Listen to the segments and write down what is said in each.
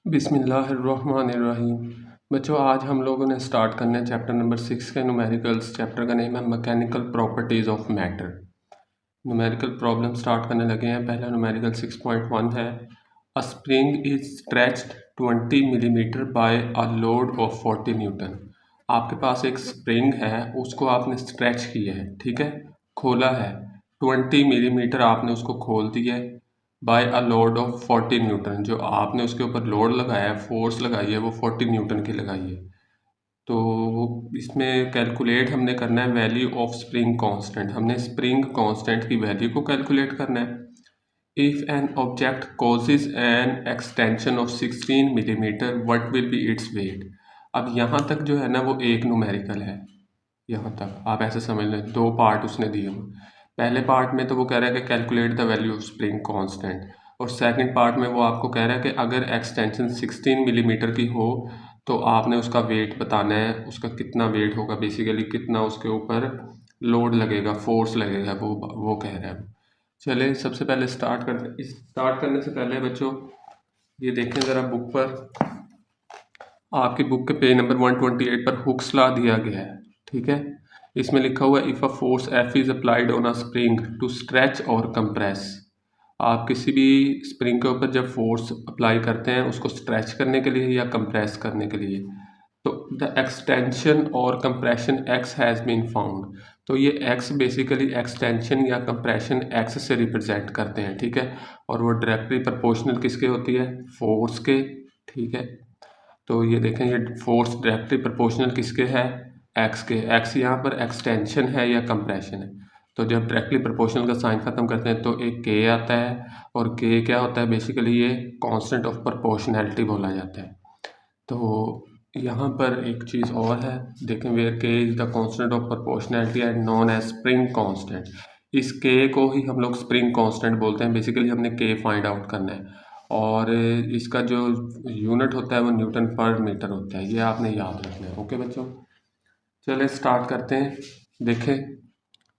बिस्मिल्लाहिर्रहमानिर्रहीम। बच्चों, आज हम लोगों ने स्टार्ट करना है चैप्टर नंबर 6 के न्यूमेरिकल्स। चैप्टर का नेम है mechanical properties of matter. Numerical problem start करने लगे हैं। पहला न्यूमेरिकल 6.1 है। अ spring is stretched 20 millimetre by a load of 40 Newton. आपके पास एक स्प्रिंग है, उसको आपने स्ट्रेच किया है, ठीक है, खोला है। 20 मिलीमीटर आपने उसको खोल दिया है by a load of 40 newton. जो आपने उसके ऊपर लोड लगाया है, फोर्स लगाई है, वो 40 न्यूटन की लगाई है। तो इसमें कैलकुलेट हमने करना है वैल्यू ऑफ स्प्रिंग कांस्टेंट। हमने स्प्रिंग कांस्टेंट की वैल्यू को कैलकुलेट करना है। If an object causes an extension of 16 millimetre what will B its weight. अब यहाँ तक जो है ना वो एक न्यूमेरिकल है। यहाँ तक आप ऐसे समझ लें, दो पार्ट उसने दिए हुए। पहले पार्ट में तो वो कह रहा है कि calculate the value of spring constant, और सेकंड पार्ट में वो आपको कह रहा है कि अगर एक्सटेंशन 16 मिलीमीटर की हो तो आपने उसका वेट बताना है। उसका कितना वेट होगा, बेसिकली कितना उसके ऊपर लोड लगेगा, फोर्स लगेगा, वो कह रहा है। चले सबसे पहले स्टार्ट करने से पहले बच्चों ये देखें ज़रा बुक पर। आपकी बुक के पेज नंबर 128 पर हुक्स लॉ दिया गया है, ठीक है। इसमें लिखा हुआ है if a force F is applied on a spring to stretch और कंप्रेस। आप किसी भी स्प्रिंग के ऊपर जब फोर्स अप्लाई करते हैं उसको स्ट्रेच करने के लिए या कंप्रेस करने के लिए, तो द एक्सटेंशन और compression X has been found. तो ये एक्स बेसिकली एक्सटेंशन या कंप्रेशन एक्स से रिप्रेजेंट करते हैं, ठीक है। और वो डायरेक्टली प्रोपोर्शनल किसके होती है, फोर्स के, ठीक है। तो ये देखें, ये फोर्स डायरेक्टली प्रोपोर्शनल किसके है, एक्स के। एक्स यहाँ पर एक्सटेंशन है या कंप्रेशन है। तो जब डायरेक्टली प्रोपोर्शनल का साइन ख़त्म करते हैं तो एक के आता है, और के क्या होता है, बेसिकली ये कांस्टेंट ऑफ प्रोपोर्शनैलिटी बोला जाता है। तो यहाँ पर एक चीज़ और है, देखें, where K is the constant of proportionality and known as spring constant. इस के को ही हम लोग स्प्रिंग कांस्टेंट बोलते हैं। बेसिकली हमने के फाइंड आउट करना है, और इसका जो यूनिट होता है वो न्यूटन पर मीटर होता है। ये आपने याद रखना है। ओके बच्चों, चलिए स्टार्ट करते हैं। देखें,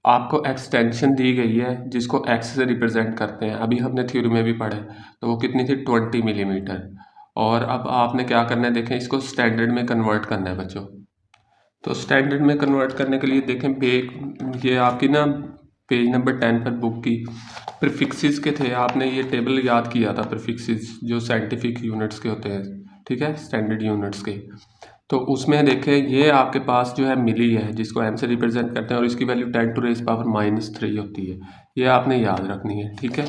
आपको एक्सटेंशन दी गई है जिसको एक्स से रिप्रेजेंट करते हैं। अभी हमने थ्योरी में भी पढ़ा है, तो वो कितनी थी, 20 मिलीमीटर। और अब आपने क्या करना है, देखें, इसको स्टैंडर्ड में कन्वर्ट करना है बच्चों। तो स्टैंडर्ड में कन्वर्ट करने के लिए देखें, ये आपकी ना पेज नंबर 10 पर बुक की प्रीफिक्सेस के थे। आपने ये टेबल याद किया था, प्रीफिक्सेस जो साइंटिफिक यूनिट्स के होते हैं, ठीक है, स्टैंडर्ड यूनिट्स के। तो उसमें देखें, ये आपके पास जो है मिली है, जिसको एम से रिप्रेजेंट करते हैं, और इसकी वैल्यू 10 टू रेज़ पावर -3 होती है। ये आपने याद रखनी है, ठीक है।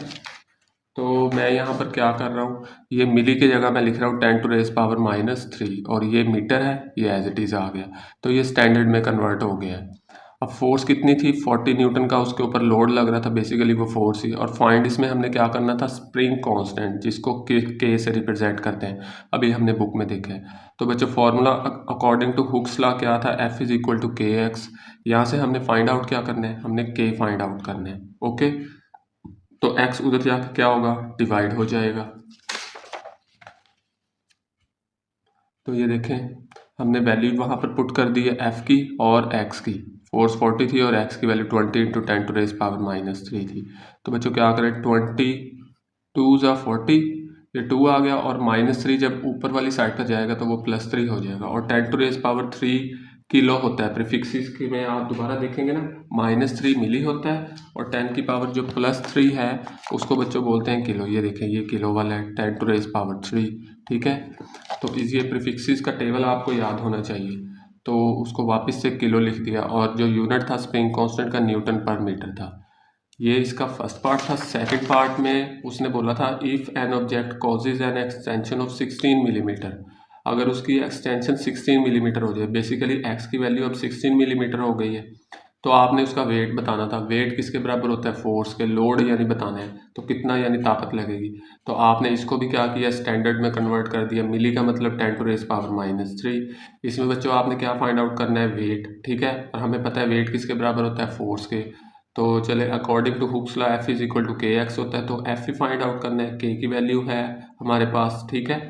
तो मैं यहाँ पर क्या कर रहा हूँ, ये मिली की जगह मैं लिख रहा हूँ 10 टू रेज़ पावर -3, और ये मीटर है, ये एज इट इज़ आ गया। तो ये स्टैंडर्ड में कन्वर्ट हो गया है। अब फोर्स कितनी थी, 40 न्यूटन का उसके ऊपर लोड लग रहा था, बेसिकली वो फोर्स ही। और फाइंड इसमें हमने क्या करना था, स्प्रिंग कांस्टेंट, जिसको के से रिप्रेजेंट करते हैं। अभी हमने बुक में देखा है। तो बच्चों, formula according to Hooke's law क्या था, F is equal to K X. यहाँ से हमने फाइंड आउट क्या करना है, हमने के फाइंड आउट करना है। ओके, तो x उधर जाके क्या होगा, डिवाइड हो जाएगा। तो ये देखें, हमने वैल्यू वहाँ पर पुट कर दी है f की और x की। फोर्स 40 थी और x की value 20 into 10 to raise power -3 थी। तो बच्चों क्या करें, 20 2 ज़ा 40, ये 2 आ गया, और -3 जब ऊपर वाली साइड पर जाएगा तो वो +3 हो जाएगा। और 10 टू रेज़ पावर 3 किलो होता है। प्रीफिक्सेस की में आप दोबारा देखेंगे ना, -3 मिली होता है, और 10 की पावर जो +3 है उसको बच्चों बोलते हैं किलो। ये देखें, ये किलो वाला है, 10 टू रेज़ पावर 3, ठीक है। तो इस ये प्रीफिक्सेस का टेबल आपको याद होना चाहिए। तो उसको वापस से किलो लिख दिया, और जो यूनिट था स्प्रिंग कांस्टेंट का, न्यूटन पर मीटर था। ये इसका फर्स्ट पार्ट था। सेकंड पार्ट में उसने बोला था if an object causes an extension of 16 millimetre. अगर उसकी एक्सटेंशन 16 मिलीमीटर हो जाए, बेसिकली एक्स की वैल्यू अब 16 मिलीमीटर हो गई है, तो आपने उसका वेट बताना था। वेट किसके बराबर होता है, फोर्स के। लोड यानी बताना है, तो कितना यानी ताकत लगेगी। तो आपने इसको भी क्या किया, स्टैंडर्ड में कन्वर्ट कर दिया। मिली का मतलब 10 टू रेज़ पावर -3। इसमें बच्चों आपने क्या फाइंड आउट करना है, वेट, ठीक है। और हमें पता है वेट किसके बराबर होता है, फोर्स के। तो चले, according to Hooke's law F is equal to K X होता है, तो एफ ही फाइंड आउट करना है। के की वैल्यू है हमारे पास, ठीक है,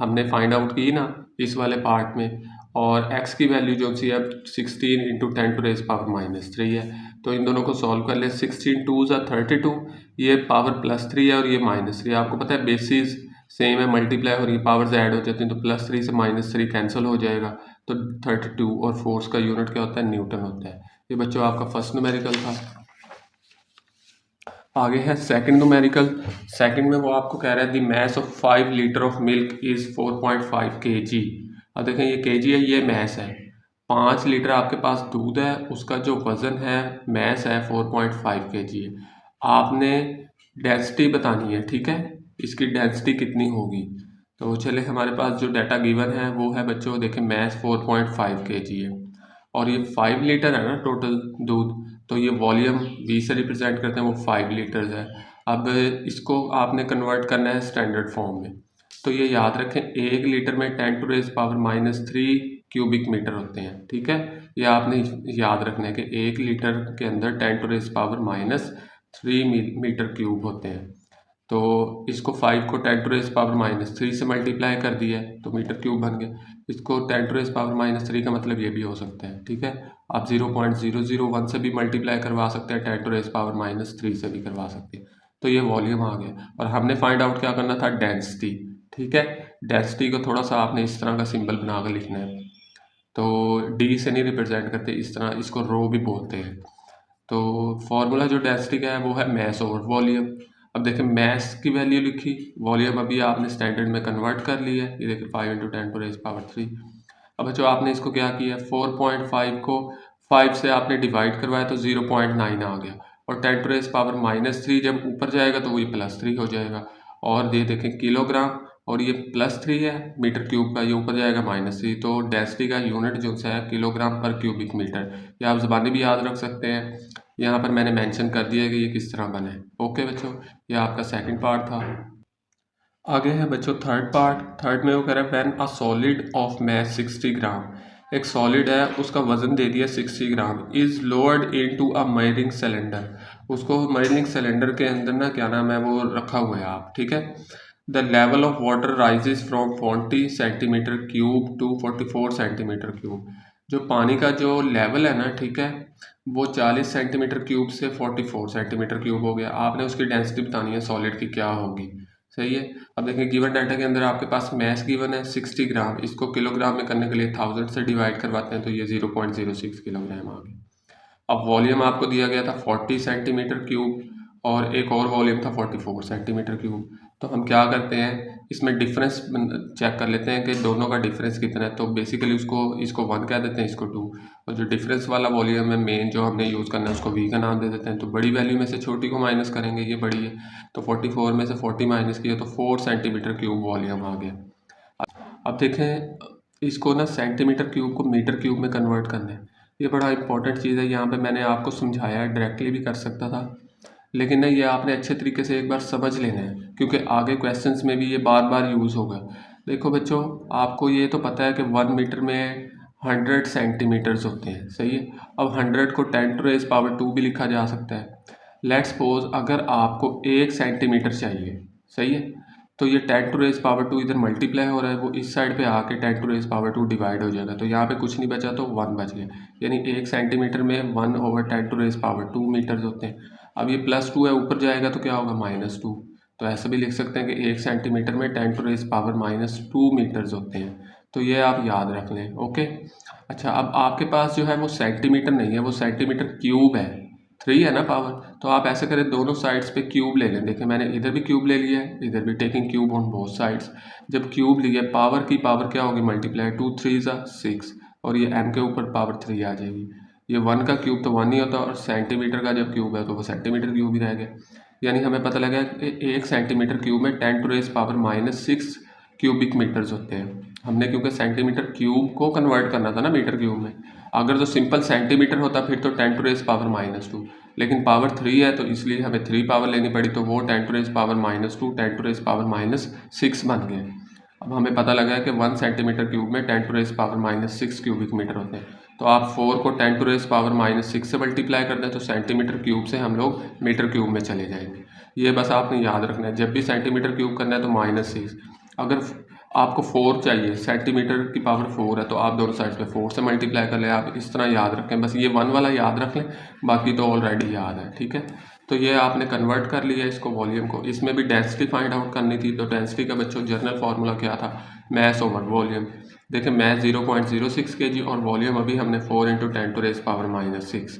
हमने फाइंड आउट की ना इस वाले पार्ट में। और एक्स की वैल्यू जो सी है 16 इंटू 10 टू रेज़ पावर -3 है। तो इन दोनों को सॉल्व कर ले, 16 2 ज़ा 32, ये पावर +3 है और ये -3। आपको पता है बेसिस सेम है, मल्टीप्लाई हो रही है, पावर्स ऐड हो जाती हैं, तो +3 से -3 कैंसिल हो जाएगा, तो 32 और फोर्स का यूनिट क्या होता है, न्यूटन होता है। ये बच्चों आपका फर्स्ट न्यूमेरिकल था। आगे है सेकंड न्यूमेरिकल। सेकंड में वो आपको कह रहा है the mass of 5 litre of milk is 4.5 kg। अब देखें ये kg है, ये मैस है। 5 लीटर आपके पास दूध है, उसका जो वज़न है मैस है 4.5 kg है। आपने डेंसिटी बतानी है, ठीक है, इसकी डेंसिटी कितनी होगी। तो चले हमारे पास जो डाटा गिवन है वो है बच्चों, देखें मैस 4.5 kg है और ये 5 लीटर है ना टोटल दूध, तो ये वॉल्यूम V से रिप्रेजेंट करते हैं, वो 5 लीटर्स है। अब इसको आपने कन्वर्ट करना है स्टैंडर्ड फॉर्म में, तो ये याद रखें 1 लीटर में 10⁻³ क्यूबिक मीटर होते हैं, ठीक है। ये आपने याद रखना है कि 1 लीटर के अंदर 10⁻³ मीटर क्यूब होते हैं। तो इसको 5 को 10⁻³ से मल्टीप्लाई कर दिया है तो मीटर क्यूब बन गया। इसको 10⁻³ का मतलब ये भी हो सकता है, ठीक है। आप 0.001 से भी मल्टीप्लाई करवा सकते हैं, 10⁻³ से भी करवा सकते हैं। तो ये वॉल्यूम आ गया और हमने फाइंड आउट क्या करना था, डेंसिटी, ठीक है। डेंसिटी को थोड़ा सा आपने इस तरह का सिंबल बना कर लिखना है, तो डी से नहीं रिप्रेजेंट करते, इस तरह इसको रो भी बोलते हैं। तो फॉर्मूला जो डेंसिटी का है वो है मैस ओवर वॉल्यूम। अब देखें मैस की वैल्यू लिखी, वॉल्यूम अभी आपने स्टैंडर्ड में कन्वर्ट कर लिया है, ये देखिए 5 × 10⁻³ अब बच्चों आपने इसको क्या किया, 4.5 को 5 से आपने डिवाइड करवाया तो 0.9 आ गया, और 10⁻³ जब ऊपर जाएगा तो वही +3 हो जाएगा। और ये देखें किलोग्राम, और ये +3 है मीटर क्यूब का, ये ऊपर जाएगा -3, तो डेंसिटी का यूनिट जो है किलोग्राम पर क्यूबिक मीटर। ये आप ज़बानी भी याद रख सकते हैं, यहाँ पर मैंने मेंशन कर दिया है कि ये किस तरह बना है। ओके बच्चों, ये आपका सेकंड पार्ट था। आगे है बच्चों थर्ड पार्ट। थर्ड में वो कह रहा है when a solid of mass 60 gram, एक सॉलिड है उसका वजन दे दिया 60 gram, is lowered into a measuring cylinder, उसको मेजरिंग सिलेंडर के अंदर ना क्या नाम है वो रखा हुआ है आप, ठीक है। The level of water rises from 40 centimetre cube two 44 centimetre cube, जो पानी का जो लेवल है ना, ठीक है, वो 40 सेंटीमीटर क्यूब से 44 सेंटीमीटर क्यूब हो गया। आपने उसकी डेंसिटी बतानी है सॉलिड की क्या होगी, सही है। अब देखिए गिवन डाटा के अंदर आपके पास मैस गिवन है 60 ग्राम, इसको किलोग्राम में करने के लिए 1000 से डिवाइड करवाते हैं तो ये 0.06 किलोग्राम आ गया। अब वॉल्यूम आपको दिया गया था 40 सेंटीमीटर क्यूब और एक और वॉल्यूम था 44 सेंटीमीटर क्यूब। तो हम क्या करते हैं, इसमें डिफरेंस चेक कर लेते हैं कि दोनों का डिफरेंस कितना है। तो बेसिकली इसको 1 कह देते हैं, इसको 2, और जो डिफरेंस वाला वॉल्यूम है मेन जो हमने यूज़ करना है उसको v का नाम दे देते हैं। तो बड़ी वैल्यू में से छोटी को माइनस करेंगे, ये बड़ी है, तो 44 में से 40 माइनस किया तो 4 सेंटीमीटर क्यूब वॉल्यूम आ गया। अब देखें इसको ना सेंटीमीटर क्यूब को मीटर क्यूब में कन्वर्ट करना है, ये बड़ा इंपॉर्टेंट चीज़ है। यहाँ पे मैंने आपको समझाया है, डायरेक्टली भी कर सकता था, लेकिन नहीं, ये आपने अच्छे तरीके से एक बार समझ लेना है क्योंकि आगे क्वेश्चंस में भी ये बार बार यूज़ होगा। देखो बच्चों, आपको ये तो पता है कि 1 मीटर में 100 सेंटीमीटर्स होते हैं, सही है। अब 100 को 10⁻² भी लिखा जा सकता है। लेट्स सपोज अगर आपको 1 सेंटीमीटर चाहिए, सही है, तो ये 10⁻² इधर मल्टीप्लाई हो रहा है, वो इस साइड पे आके 10⁻² डिवाइड हो जाएगा, तो यहाँ पे कुछ नहीं बचा तो 1 बच गया, यानी 1 सेंटीमीटर में 1/10⁻² मीटर्स होते हैं। अब ये +2 है, ऊपर जाएगा तो क्या होगा -2, तो ऐसा भी लिख सकते हैं कि 1 सेंटीमीटर में 10⁻² मीटर्स होते हैं। तो ये आप याद रख लें, ओके। अच्छा, अब आपके पास जो है वो सेंटीमीटर नहीं है, वो सेंटीमीटर क्यूब है, 3 है ना पावर, तो आप ऐसे करें दोनों साइड्स पे क्यूब ले लें। देखिए मैंने इधर भी क्यूब ले लिया है, इधर भी, taking cube on both sides. जब क्यूब लिया, पावर की पावर क्या होगी, मल्टीप्लाई, 2 3 6, और ये m के ऊपर पावर 3 आ जाएगी। ये 1 का क्यूब तो 1 ही होता है, और सेंटीमीटर का जब क्यूब है तो वो सेंटीमीटर क्यूब ही रह गया। यानी हमें पता लगा कि 1 सेंटीमीटर क्यूब में 10⁻⁻6 क्यूबिक मीटर्स होते हैं। हमने क्योंकि सेंटीमीटर क्यूब को कन्वर्ट करना था ना मीटर क्यूब में, अगर तो सिंपल सेंटीमीटर होता फिर तो 10⁻², लेकिन पावर 3 है तो इसलिए हमें 3 पावर लेनी पड़ी, तो वो 10⁻², 10⁻6 बन गए। अब हमें पता लगा है कि 1 सेंटीमीटर क्यूब में 10⁻6 क्यूबिक मीटर होते हैं। तो आप 4 को 10⁻6 से मल्टीप्लाई कर दें तो सेंटीमीटर क्यूब से हम लोग मीटर क्यूब में चले जाएंगे। ये बस आपने याद रखना है, जब भी सेंटीमीटर क्यूब करना है तो -6। अगर आपको 4 चाहिए, सेंटीमीटर की पावर 4 है, तो आप दोनों साइड पे 4 से मल्टीप्लाई कर लें। आप इस तरह याद रखें, बस ये 1 वाला याद रख लें, बाकी तो ऑलरेडी याद है, ठीक है। तो ये आपने कन्वर्ट कर लिया इसको वॉल्यूम को। इसमें भी डेंसिटी फाइंड आउट करनी थी, तो डेंसिटी का बच्चों जनरल फार्मूला क्या था, मैस ओवर वॉल्यूम। देखिए मैस 0.06 kg और वॉल्यूम अभी हमने 4 × 10⁻⁻�6।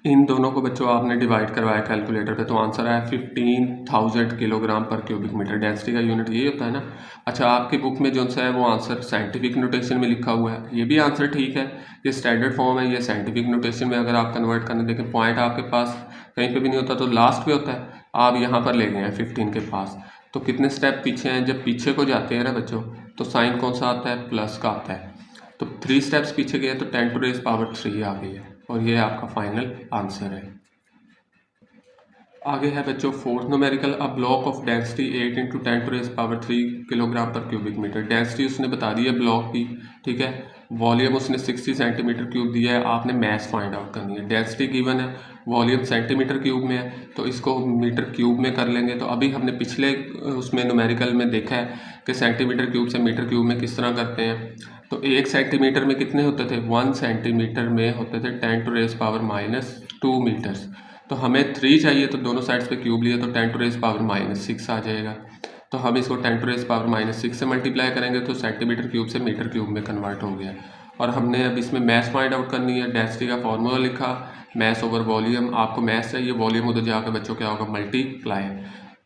इन दोनों को बच्चों आपने डिवाइड करवाया कैलकुलेटर पे, तो आंसर आया 15,000 किलोग्राम पर क्यूबिक मीटर। डेंसिटी का यूनिट यही होता है ना। अच्छा, आपकी बुक में जो सा है वो आंसर साइंटिफिक नोटेशन में लिखा हुआ है, ये भी आंसर ठीक है, ये स्टैंडर्ड फॉर्म है, ये साइंटिफिक नोटेशन में अगर आप कन्वर्ट करने देखें, पॉइंट आपके पास कहीं पे भी नहीं होता तो लास्ट पे होता है, आप यहाँ पर ले गए हैं 15 के पास। तो कितने स्टेप पीछे हैं, जब पीछे को जाते हैं ना बच्चों तो साइन कौन सा आता है, प्लस का आता है। तो 3 स्टेप्स पीछे गए तो 10⁻³ आ गई है, और ये आपका फाइनल आंसर है। आगे है बच्चों fourth numerical, a block of density 8 × 10⁻³ kilogram पर क्यूबिक मीटर। डेंसिटी उसने बता दी है ब्लॉक की, ठीक है। वॉल्यूम उसने 60 सेंटीमीटर क्यूब दिया है, आपने मैस फाइंड आउट करनी है। डेंसिटी गिवन है, वॉल्यूम सेंटीमीटर क्यूब में है, तो इसको मीटर क्यूब में कर लेंगे। तो अभी हमने पिछले उसमें न्यूमेरिकल में देखा है कि सेंटीमीटर क्यूब से मीटर क्यूब में किस तरह करते हैं। तो 1 सेंटीमीटर में कितने होते थे, 1 सेंटीमीटर में होते थे 10⁻⁻² मीटर्स। तो हमें 3 चाहिए, तो दोनों साइड्स पे क्यूब लिया तो 10⁻⁻6 आ जाएगा। तो हम इसको 10⁻⁻6 से मल्टीप्लाई करेंगे तो सेंटीमीटर क्यूब से मीटर क्यूब में कन्वर्ट हो गया। और हमने अब इसमें मैस फाइंड आउट करनी है। डेंसिटी का फॉर्मूला लिखा, मैस ओवर वॉल्यूम। आपको मैस चाहिए, वॉल्यूम उधर जाकर बच्चों क्या होगा, मल्टीप्लाई।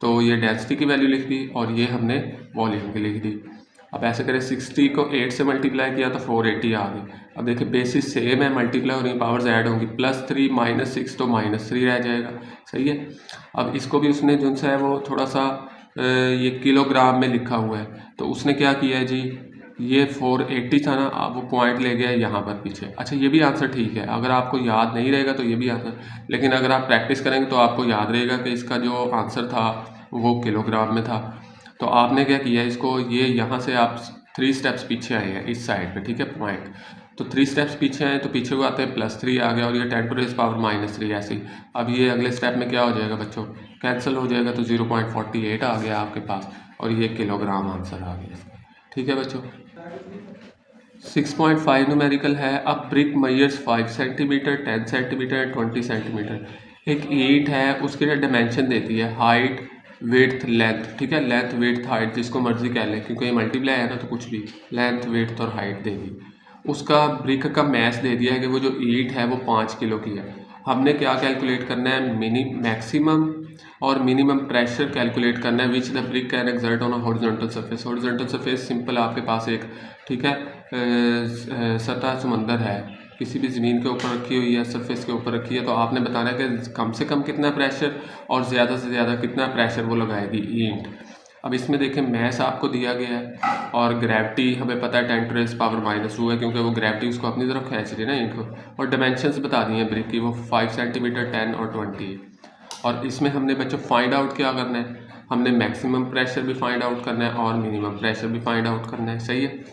तो ये डेंसिटी की वैल्यू लिख दी और ये हमने वॉल्यूम की लिख दी। अब ऐसे करें, 60 को 8 से मल्टीप्लाई किया तो 480 आ गई। अब देखिए बेसिस सेम है, मल्टीप्लाई हो रही, पावर्स ऐड होंगी, +3 -6 तो -3 रह जाएगा, सही है। अब इसको भी उसने जो सा है वो थोड़ा सा ये किलोग्राम में लिखा हुआ है, तो उसने क्या किया है जी, ये 480 था ना, अब वो पॉइंट ले गया यहाँ पर पीछे। अच्छा, ये भी आंसर ठीक है, अगर आपको याद नहीं रहेगा तो ये भी आंसर, लेकिन अगर आप प्रैक्टिस करेंगे तो आपको याद रहेगा कि इसका जो आंसर था वो किलोग्राम में था। तो आपने क्या किया, इसको ये यहाँ से आप 3 स्टेप्स पीछे आए हैं इस साइड पे, ठीक है, पॉइंट। तो 3 स्टेप्स पीछे आए तो पीछे को आते हैं +3 आ गया, और ये 10⁻⁻³ ऐसे ही। अब ये अगले स्टेप में क्या हो जाएगा बच्चों, कैंसिल हो जाएगा, तो 0.48 आ गया आपके पास, और ये किलोग्राम आंसर आ गया, ठीक है बच्चों। 6.5 न्यूमेरिकल है, अब brick measures 5 centimetre, 10 centimetre, 20 centimetre. एक ईंट है, उसके लिए डायमेंशन देती है, हाइट, विड्थ, लेंथ, ठीक है, लेंथ, विड्थ, हाइट जिसको मर्जी कह लें, क्योंकि ये मल्टीप्लाई है ना, तो कुछ भी लेंथ, विड्थ और हाइट देगी। उसका ब्रिक का मैस दे दिया है कि वो जो ईंट है वो 5 किलो की है। हमने क्या कैलकुलेट करना है, मैक्सिमम और मिनिमम प्रेशर कैलकुलेट करना है, which the brick can exert on a horizontal surface. Horizontal surface simple, आपके पास एक, ठीक है, सतह समंदर है, किसी भी ज़मीन के ऊपर रखी हुई है, सरफेस के ऊपर रखी है, तो आपने बताना है कि कम से कम कितना प्रेशर और ज़्यादा से ज़्यादा कितना प्रेशर वो लगाएगी ईंट। अब इसमें देखें मैस आपको दिया गया है, और ग्रेविटी हमें पता है 10⁻⁻² है, क्योंकि वो ग्रेविटी उसको अपनी तरफ खींच रही है ना ईंट को। और डायमेंशंस बता दिए हैं ब्रिक की, वो 5 सेंटीमीटर, 10 और 20 है। और इसमें हमने बच्चों फाइंड आउट क्या करना है, हमने मैक्सिमम प्रेशर भी फाइंड आउट करना है और मिनिमम प्रेशर भी फाइंड आउट करना है, सही है।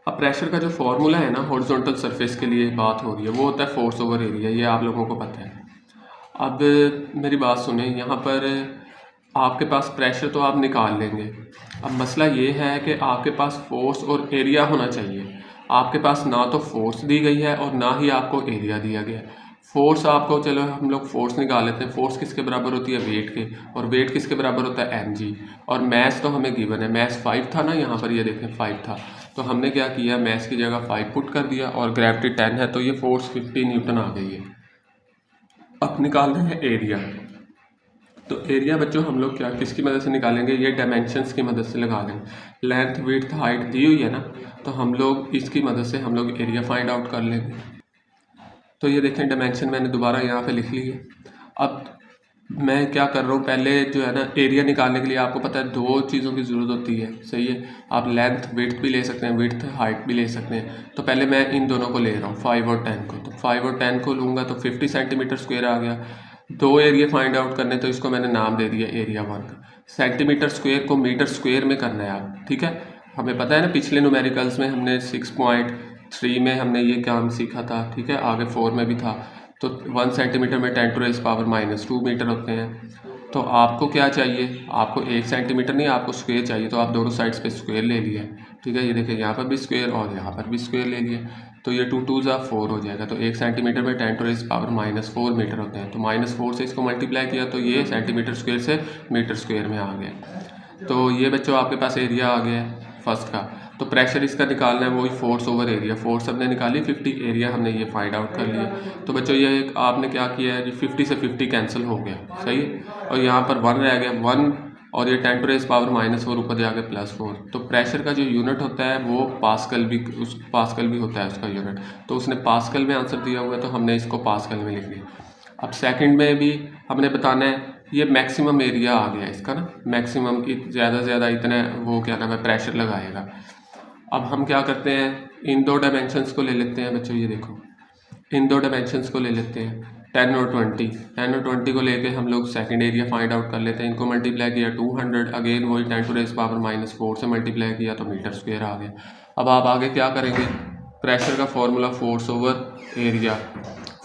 अब प्रेशर का जो फॉर्मूला है ना, हॉरिजॉन्टल सरफेस के लिए बात हो रही है, वो होता है फोर्स ओवर एरिया, ये आप लोगों को पता है। अब मेरी बात सुने, यहाँ पर आपके पास प्रेशर तो आप निकाल लेंगे, अब मसला ये है कि आपके पास फोर्स और एरिया होना चाहिए। आपके पास ना तो फोर्स दी गई है और ना ही आपको एरिया दिया गया है। फोर्स आपको, चलो हम लोग फोर्स निकाल लेते हैं, फोर्स किसके बराबर होती है, वेट के, और वेट किसके बराबर होता है, mg। और मैस तो हमें गिवन है, मैस 5 था ना, यहाँ पर ये देखें 5 था, तो हमने क्या किया, मैस की जगह 5 पुट कर दिया, और ग्रेविटी 10 है, तो ये फोर्स 50 न्यूटन आ गई है। अब निकाल रहे हैं एरिया। तो एरिया बच्चों हम लोग क्या, किसकी मदद से निकालेंगे, ये डायमेंशंस की मदद से लगा लेंगे। लेंथ, विड्थ, हाइट दी हुई है ना, तो हम लोग इसकी मदद से हम लोग एरिया फाइंड आउट कर लेंगे। तो ये देखें डायमेंशन मैंने दोबारा यहाँ पे लिख ली है। अब मैं क्या कर रहा हूँ, पहले जो है ना एरिया निकालने के लिए आपको पता है 2 चीज़ों की ज़रूरत होती है, सही है। आप लेंथ, विड्थ भी ले सकते हैं, विड्थ, हाइट भी ले सकते हैं। तो पहले मैं इन दोनों को ले रहा हूँ, 5 और 10 को। तो 5 और 10 को लूँगा तो 50 सेंटीमीटर स्क्वायर आ गया। 2 एरिया फाइंड आउट करने, तो इसको मैंने नाम दे दिया एरिया 1 का। सेंटीमीटर स्क्वायर को मीटर स्क्वायर में करना है आप, ठीक है। हमें पता है ना, पिछले न्यूमेरिकल्स में हमने 6.3 में हमने ये काम सीखा था, ठीक है, आगे 4 में भी था। तो 1 सेंटीमीटर में 10⁻⁻² मीटर होते हैं। तो आपको क्या चाहिए, आपको 1 सेंटीमीटर नहीं, आपको स्क्वायर चाहिए, तो आप दोनों साइड्स पे स्क्वायर ले लिए, ठीक है। ये देखिए यहाँ पर भी स्क्वायर और यहाँ पर भी स्क्वायर ले लिए, तो ये 2 2 ज़ा 4 हो जाएगा। तो 1 सेंटीमीटर में 10⁻⁻4 मीटर होते हैं, तो -4 से इसको मल्टीप्लाई किया तो ये सेंटीमीटर स्क्वायर से मीटर स्क्वायर में आ गया। तो ये बच्चों आपके पास एरिया आ गया है फर्स्ट का। तो प्रेशर इसका निकालना है, वही फोर्स ओवर एरिया, फोर्स हमने निकाली 50, एरिया हमने ये फाइंड आउट कर लिया। तो बच्चों ये एक आपने क्या किया है, 50 से 50 कैंसिल हो गया, सही है। और यहाँ पर 1 रह गया, 1 और ये 10⁻⁻4 ऊपर जाके +4। तो प्रेशर का जो यूनिट होता है वो पास्कल भी होता है उसका यूनिट। तो उसने पास्कल में आंसर दिया हुआ है, तो हमने इसको पास्कल में लिख लिया। अब सेकंड में भी हमने बताना है, ये मैक्सिमम एरिया आ गया इसका ना, मैक्सिमम ज़्यादा से ज़्यादा इतना वो क्या नाम है प्रेशर लगाएगा। अब हम क्या करते हैं, इन दो डायमेंशंस को ले लेते हैं बच्चों, ये देखो इन दो डायमेंशंस को ले लेते हैं 10 और 20 को लेके हम लोग सेकंड एरिया फाइंड आउट कर लेते हैं। इनको मल्टीप्लाई किया 200, अगेन वही 10⁻⁻4 से मल्टीप्लाई किया तो मीटर स्क्वायर आ गया। अब आप आगे क्या करेंगे, प्रेशर का formula force over area,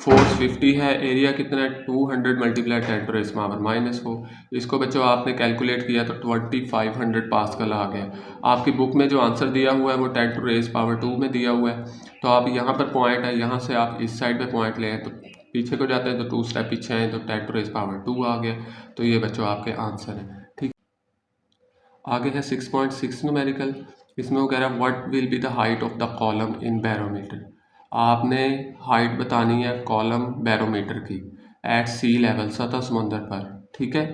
force 50 है, एरिया कितना है 200 मल्टीप्लाई 10⁻⁻4। इसको बच्चों आपने कैलकुलेट किया तो 2500 पास्कल आ गया। आपकी बुक में जो आंसर दिया हुआ है वो 10⁻2 में दिया हुआ है। तो आप यहाँ पर पॉइंट है, यहाँ से आप इस साइड पे पॉइंट लें तो पीछे को जाते हैं, तो 2 स्टेप पीछे आए तो 10⁻2 आ गया। तो ये बच्चों आपके आंसर है, ठीक। आगे है 6.6 न्यूमेरिकल। इसमें वो कह रहा है what will be the height of the column in barometer. आपने हाइट बतानी है कॉलम बैरोमीटर की एट सी लेवल, सतह समुंदर पर, ठीक है।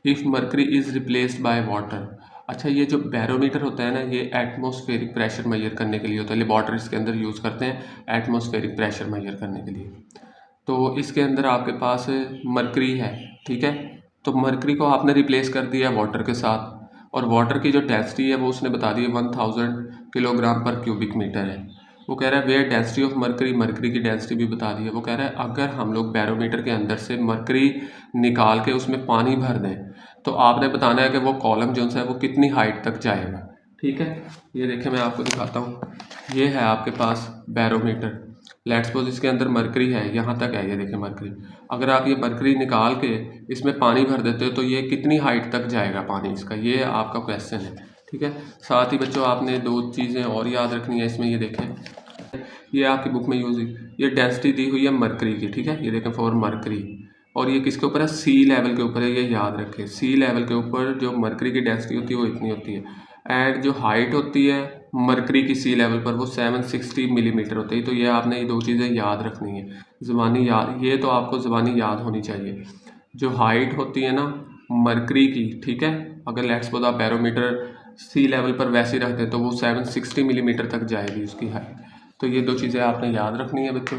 If mercury is replaced by water. अच्छा, ये जो बैरोमीटर होता है ना, ये एटमॉस्फेरिक प्रेशर मेजर करने के लिए होता है, लेबॉर्ट्रीज के अंदर यूज़ करते हैं एटमॉस्फेरिक प्रेशर मेजर करने के लिए। तो इसके अंदर आपके पास मर्करी है, ठीक है। तो मर्करी को आपने रिप्लेस कर दिया वाटर के साथ, और वाटर की जो डेंसिटी है वो उसने बता दी है 1000 किलोग्राम पर क्यूबिक मीटर है। वो कह रहा है where density of mercury, mercury की डेंसिटी भी बता दी है। वो कह रहा है अगर हम लोग बैरोमीटर के अंदर से मर्करी निकाल के उसमें पानी भर दें तो आपने बताना है कि वो कॉलम जो है वो कितनी हाइट तक जाएगा, ठीक है। ये देखिए मैं आपको दिखाता हूँ, ये है आपके पास बैरोमीटर। लेट्स सपोज इसके अंदर मर्करी है, यहाँ तक है, ये देखिए मर्करी। अगर आप ये मर्करी निकाल के इसमें पानी भर देते हो तो ये कितनी हाइट तक जाएगा पानी इसका, ये आपका क्वेश्चन है, ठीक है। साथ ही बच्चों आपने 2 चीज़ें और याद रखनी है इसमें। ये देखें, ये आपकी बुक में यूज़ हुई, ये डेंसिटी दी हुई है मर्करी की, ठीक है। ये देखें फॉर मर्करी, और ये किसके ऊपर है, सी लेवल के ऊपर है, ये याद रखें। सी लेवल के ऊपर जो मर्करी की डेंसिटी होती है वो इतनी होती है, एंड जो हाइट होती है मर्करी की सी लेवल पर वो 760 मिलीमीटर होती है। तो ये आपने ये 2 चीज़ें याद रखनी है, ज़बानी याद, ये तो आपको ज़बानी याद होनी चाहिए। जो हाइट होती है ना मर्करी की, ठीक है, अगर लेट्स सपोज आप बैरोमीटर सी लेवल पर वैसे ही रखते हैं तो वो 760 मिलीमीटर तक जाएगी उसकी हाइट। तो ये 2 चीज़ें आपने याद रखनी है बच्चों।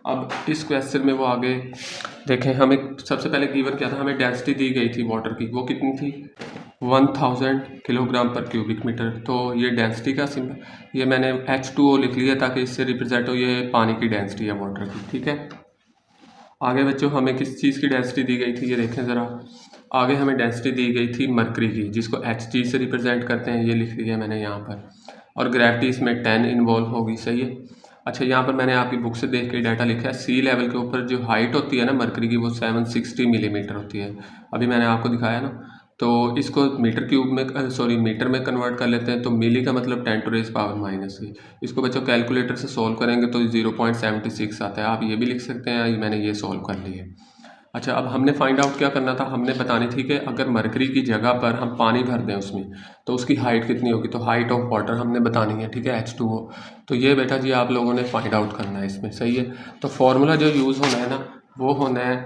अब इस क्वेश्चन में वो आगे देखें, हमें सबसे पहले गिवन क्या था, हमें डेंसिटी दी गई थी वाटर की, वो कितनी थी 1000 किलोग्राम पर क्यूबिक मीटर। तो ये डेंसिटी का सिंबल, ये मैंने H2O लिख लिया ताकि इससे रिप्रेजेंट हो, ये पानी की डेंसिटी है वाटर की, ठीक है। आगे बच्चों हमें किस चीज़ की डेंसिटी दी गई थी, ये देखें ज़रा। आगे हमें डेंसिटी दी गई थी मर्करी की, जिसको Hg से रिप्रेजेंट करते हैं, ये लिख लिया मैंने यहाँ पर। और ग्रेविटी इसमें 10 इन्वॉल्व होगी, सही है। अच्छा, यहाँ पर मैंने आपकी बुक से देख के डाटा लिखा है, सी लेवल के ऊपर जो हाइट होती है ना मर्करी की वो 760 मिलीमीटर होती है, अभी मैंने आपको दिखाया ना। तो इसको मीटर क्यूब में मीटर में कन्वर्ट कर लेते हैं, तो मिली का मतलब 10⁻⁻3। इसको बच्चों कैलकुलेटर से सॉल्व करेंगे तो 0.76 आता है, आप ये भी लिख सकते हैं, मैंने ये सॉल्व कर लिया। अच्छा, अब हमने फाइंड आउट क्या करना था, हमने बतानी थी कि अगर मर्करी की जगह पर हम पानी भर दें उसमें तो उसकी हाइट कितनी होगी। तो हाइट ऑफ वाटर हमने बतानी है, ठीक है, H2O। तो ये बेटा जी आप लोगों ने फाइंड आउट करना है इसमें, सही है। तो फॉर्मूला जो यूज़ होना है ना वो होना है,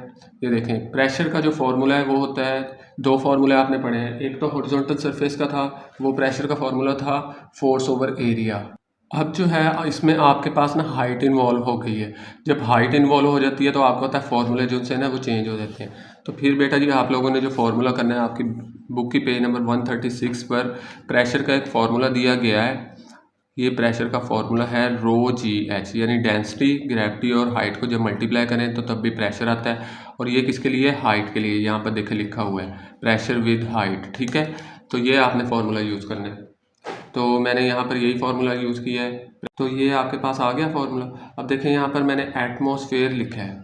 ये देखें, प्रेशर का जो फॉर्मूला है वो होता है, 2 फार्मूले आपने पढ़े हैं। एक तो हॉरिजॉन्टल सरफेस का था, वो प्रेशर का फार्मूला था फोर्स ओवर एरिया। अब जो है इसमें आपके पास ना हाइट इन्वॉल्व हो गई है। जब हाइट इन्वॉल्व हो जाती है तो आपको पता है फॉर्मूले जो से ना वो चेंज हो जाते हैं। तो फिर बेटा जी आप लोगों ने जो फार्मूला करना है, आपकी बुक की पेज नंबर 136 पर प्रेशर का एक फार्मूला दिया गया है। ये प्रेशर का फार्मूला है ρgh, यानी डेंसिटी, ग्रेविटी और हाइट को जब मल्टीप्लाई करें तो तब भी प्रेशर आता है। और ये किसके लिए, हाइट के लिए, यहाँ पर देखें लिखा हुआ है प्रेशर विद हाइट, ठीक है। तो ये आपने फार्मूला यूज़ करना है, तो मैंने यहाँ पर यही फार्मूला यूज़ किया है। तो ये आपके पास आ गया फार्मूला। अब देखें यहाँ पर मैंने एटमॉस्फेयर लिखा है,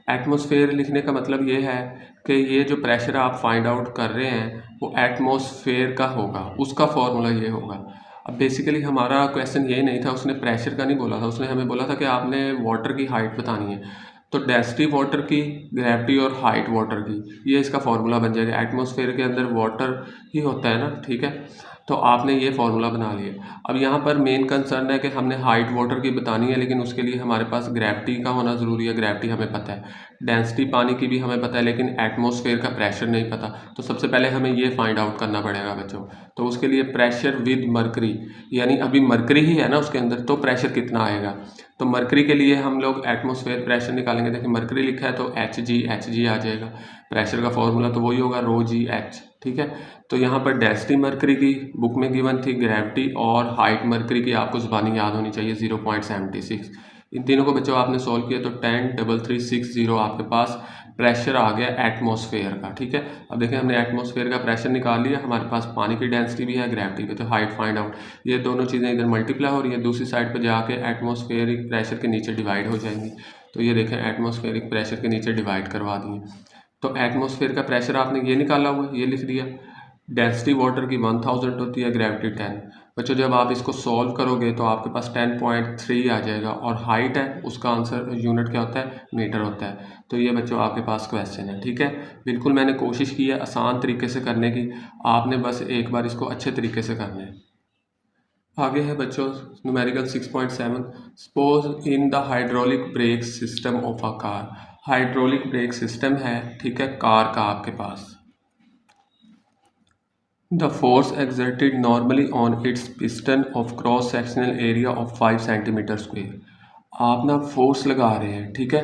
एटमॉस्फेयर लिखने का मतलब ये है कि ये जो प्रेशर आप फाइंड आउट कर रहे हैं वो एटमॉस्फेयर का होगा, उसका फॉर्मूला ये होगा। अब बेसिकली हमारा क्वेश्चन ये नहीं था, उसने प्रेशर का नहीं बोला था, उसने हमें बोला था कि आपने वाटर की हाइट बतानी है। तो डेंसिटी वाटर की, ग्रेविटी और हाइट वाटर की, ये इसका फॉर्मूला बन जाएगा। एटमॉस्फेयर के अंदर वाटर ही होता है ना, ठीक है। तो आपने ये फार्मूला बना लिया। अब यहाँ पर मेन कंसर्न है कि हमने हाइट वाटर की बतानी है, लेकिन उसके लिए हमारे पास ग्रेविटी का होना ज़रूरी है। ग्रेविटी हमें पता है, डेंसिटी पानी की भी हमें पता है, लेकिन एटमॉस्फेयर का प्रेशर नहीं पता। तो सबसे पहले हमें ये फाइंड आउट करना पड़ेगा बच्चों। तो उसके लिए प्रेशर विद मरकरी, यानी अभी मरकरी ही है ना उसके अंदर, तो प्रेशर कितना आएगा। तो मरकरी के लिए हम लोग एटमॉस्फेयर प्रेशर निकालेंगे। देखिए मरकरी लिखा है तो एच जी आ जाएगा। प्रेशर का फॉर्मूला तो वही होगा, रो जी एच, ठीक है। तो यहाँ पर डेंसिटी मरकरी की बुक में गिवन थी, ग्रेविटी और हाइट मरकरी की आपको ज़बानी याद होनी चाहिए 0.76। इन तीनों को बच्चों आपने सॉल्व किया तो 10,3360 आपके पास प्रेशर आ गया एटमॉस्फेयर का, ठीक है। अब देखें हमने एटमॉस्फेयर का प्रेशर निकाल लिया, हमारे पास पानी की डेंसिटी भी है, ग्रेविटी भी, तो हाइट फाइंड आउट। ये दोनों चीज़ें इधर मल्टीप्लाई हो रही है, दूसरी साइड पर जाके एटमॉस्फेरिक प्रेशर के नीचे डिवाइड हो जाएंगी। तो ये देखें एटमॉस्फेरिक प्रेशर के नीचे डिवाइड करवा दिए। तो एटमॉस्फेयर का प्रेशर आपने ये निकाला हुआ है, ये लिख दिया। डेंसिटी वाटर की 1000 होती है, ग्रेविटी 10। बच्चों जब आप इसको सॉल्व करोगे तो आपके पास 10.3 आ जाएगा, और हाइट है उसका आंसर यूनिट क्या होता है, मीटर होता है। तो ये बच्चों आपके पास क्वेश्चन है, ठीक है। बिल्कुल मैंने कोशिश की है आसान तरीके से करने की, आपने बस एक बार इसको अच्छे तरीके से करना है। आगे है बच्चों numerical 6.7। Suppose in the hydraulic brake system of a car. Hydraulic brake system है, ठीक है, कार का आपके पास। The force exerted normally on its piston of cross sectional area of 5 centimetre square. आप ना फोर्स लगा रहे हैं, ठीक है।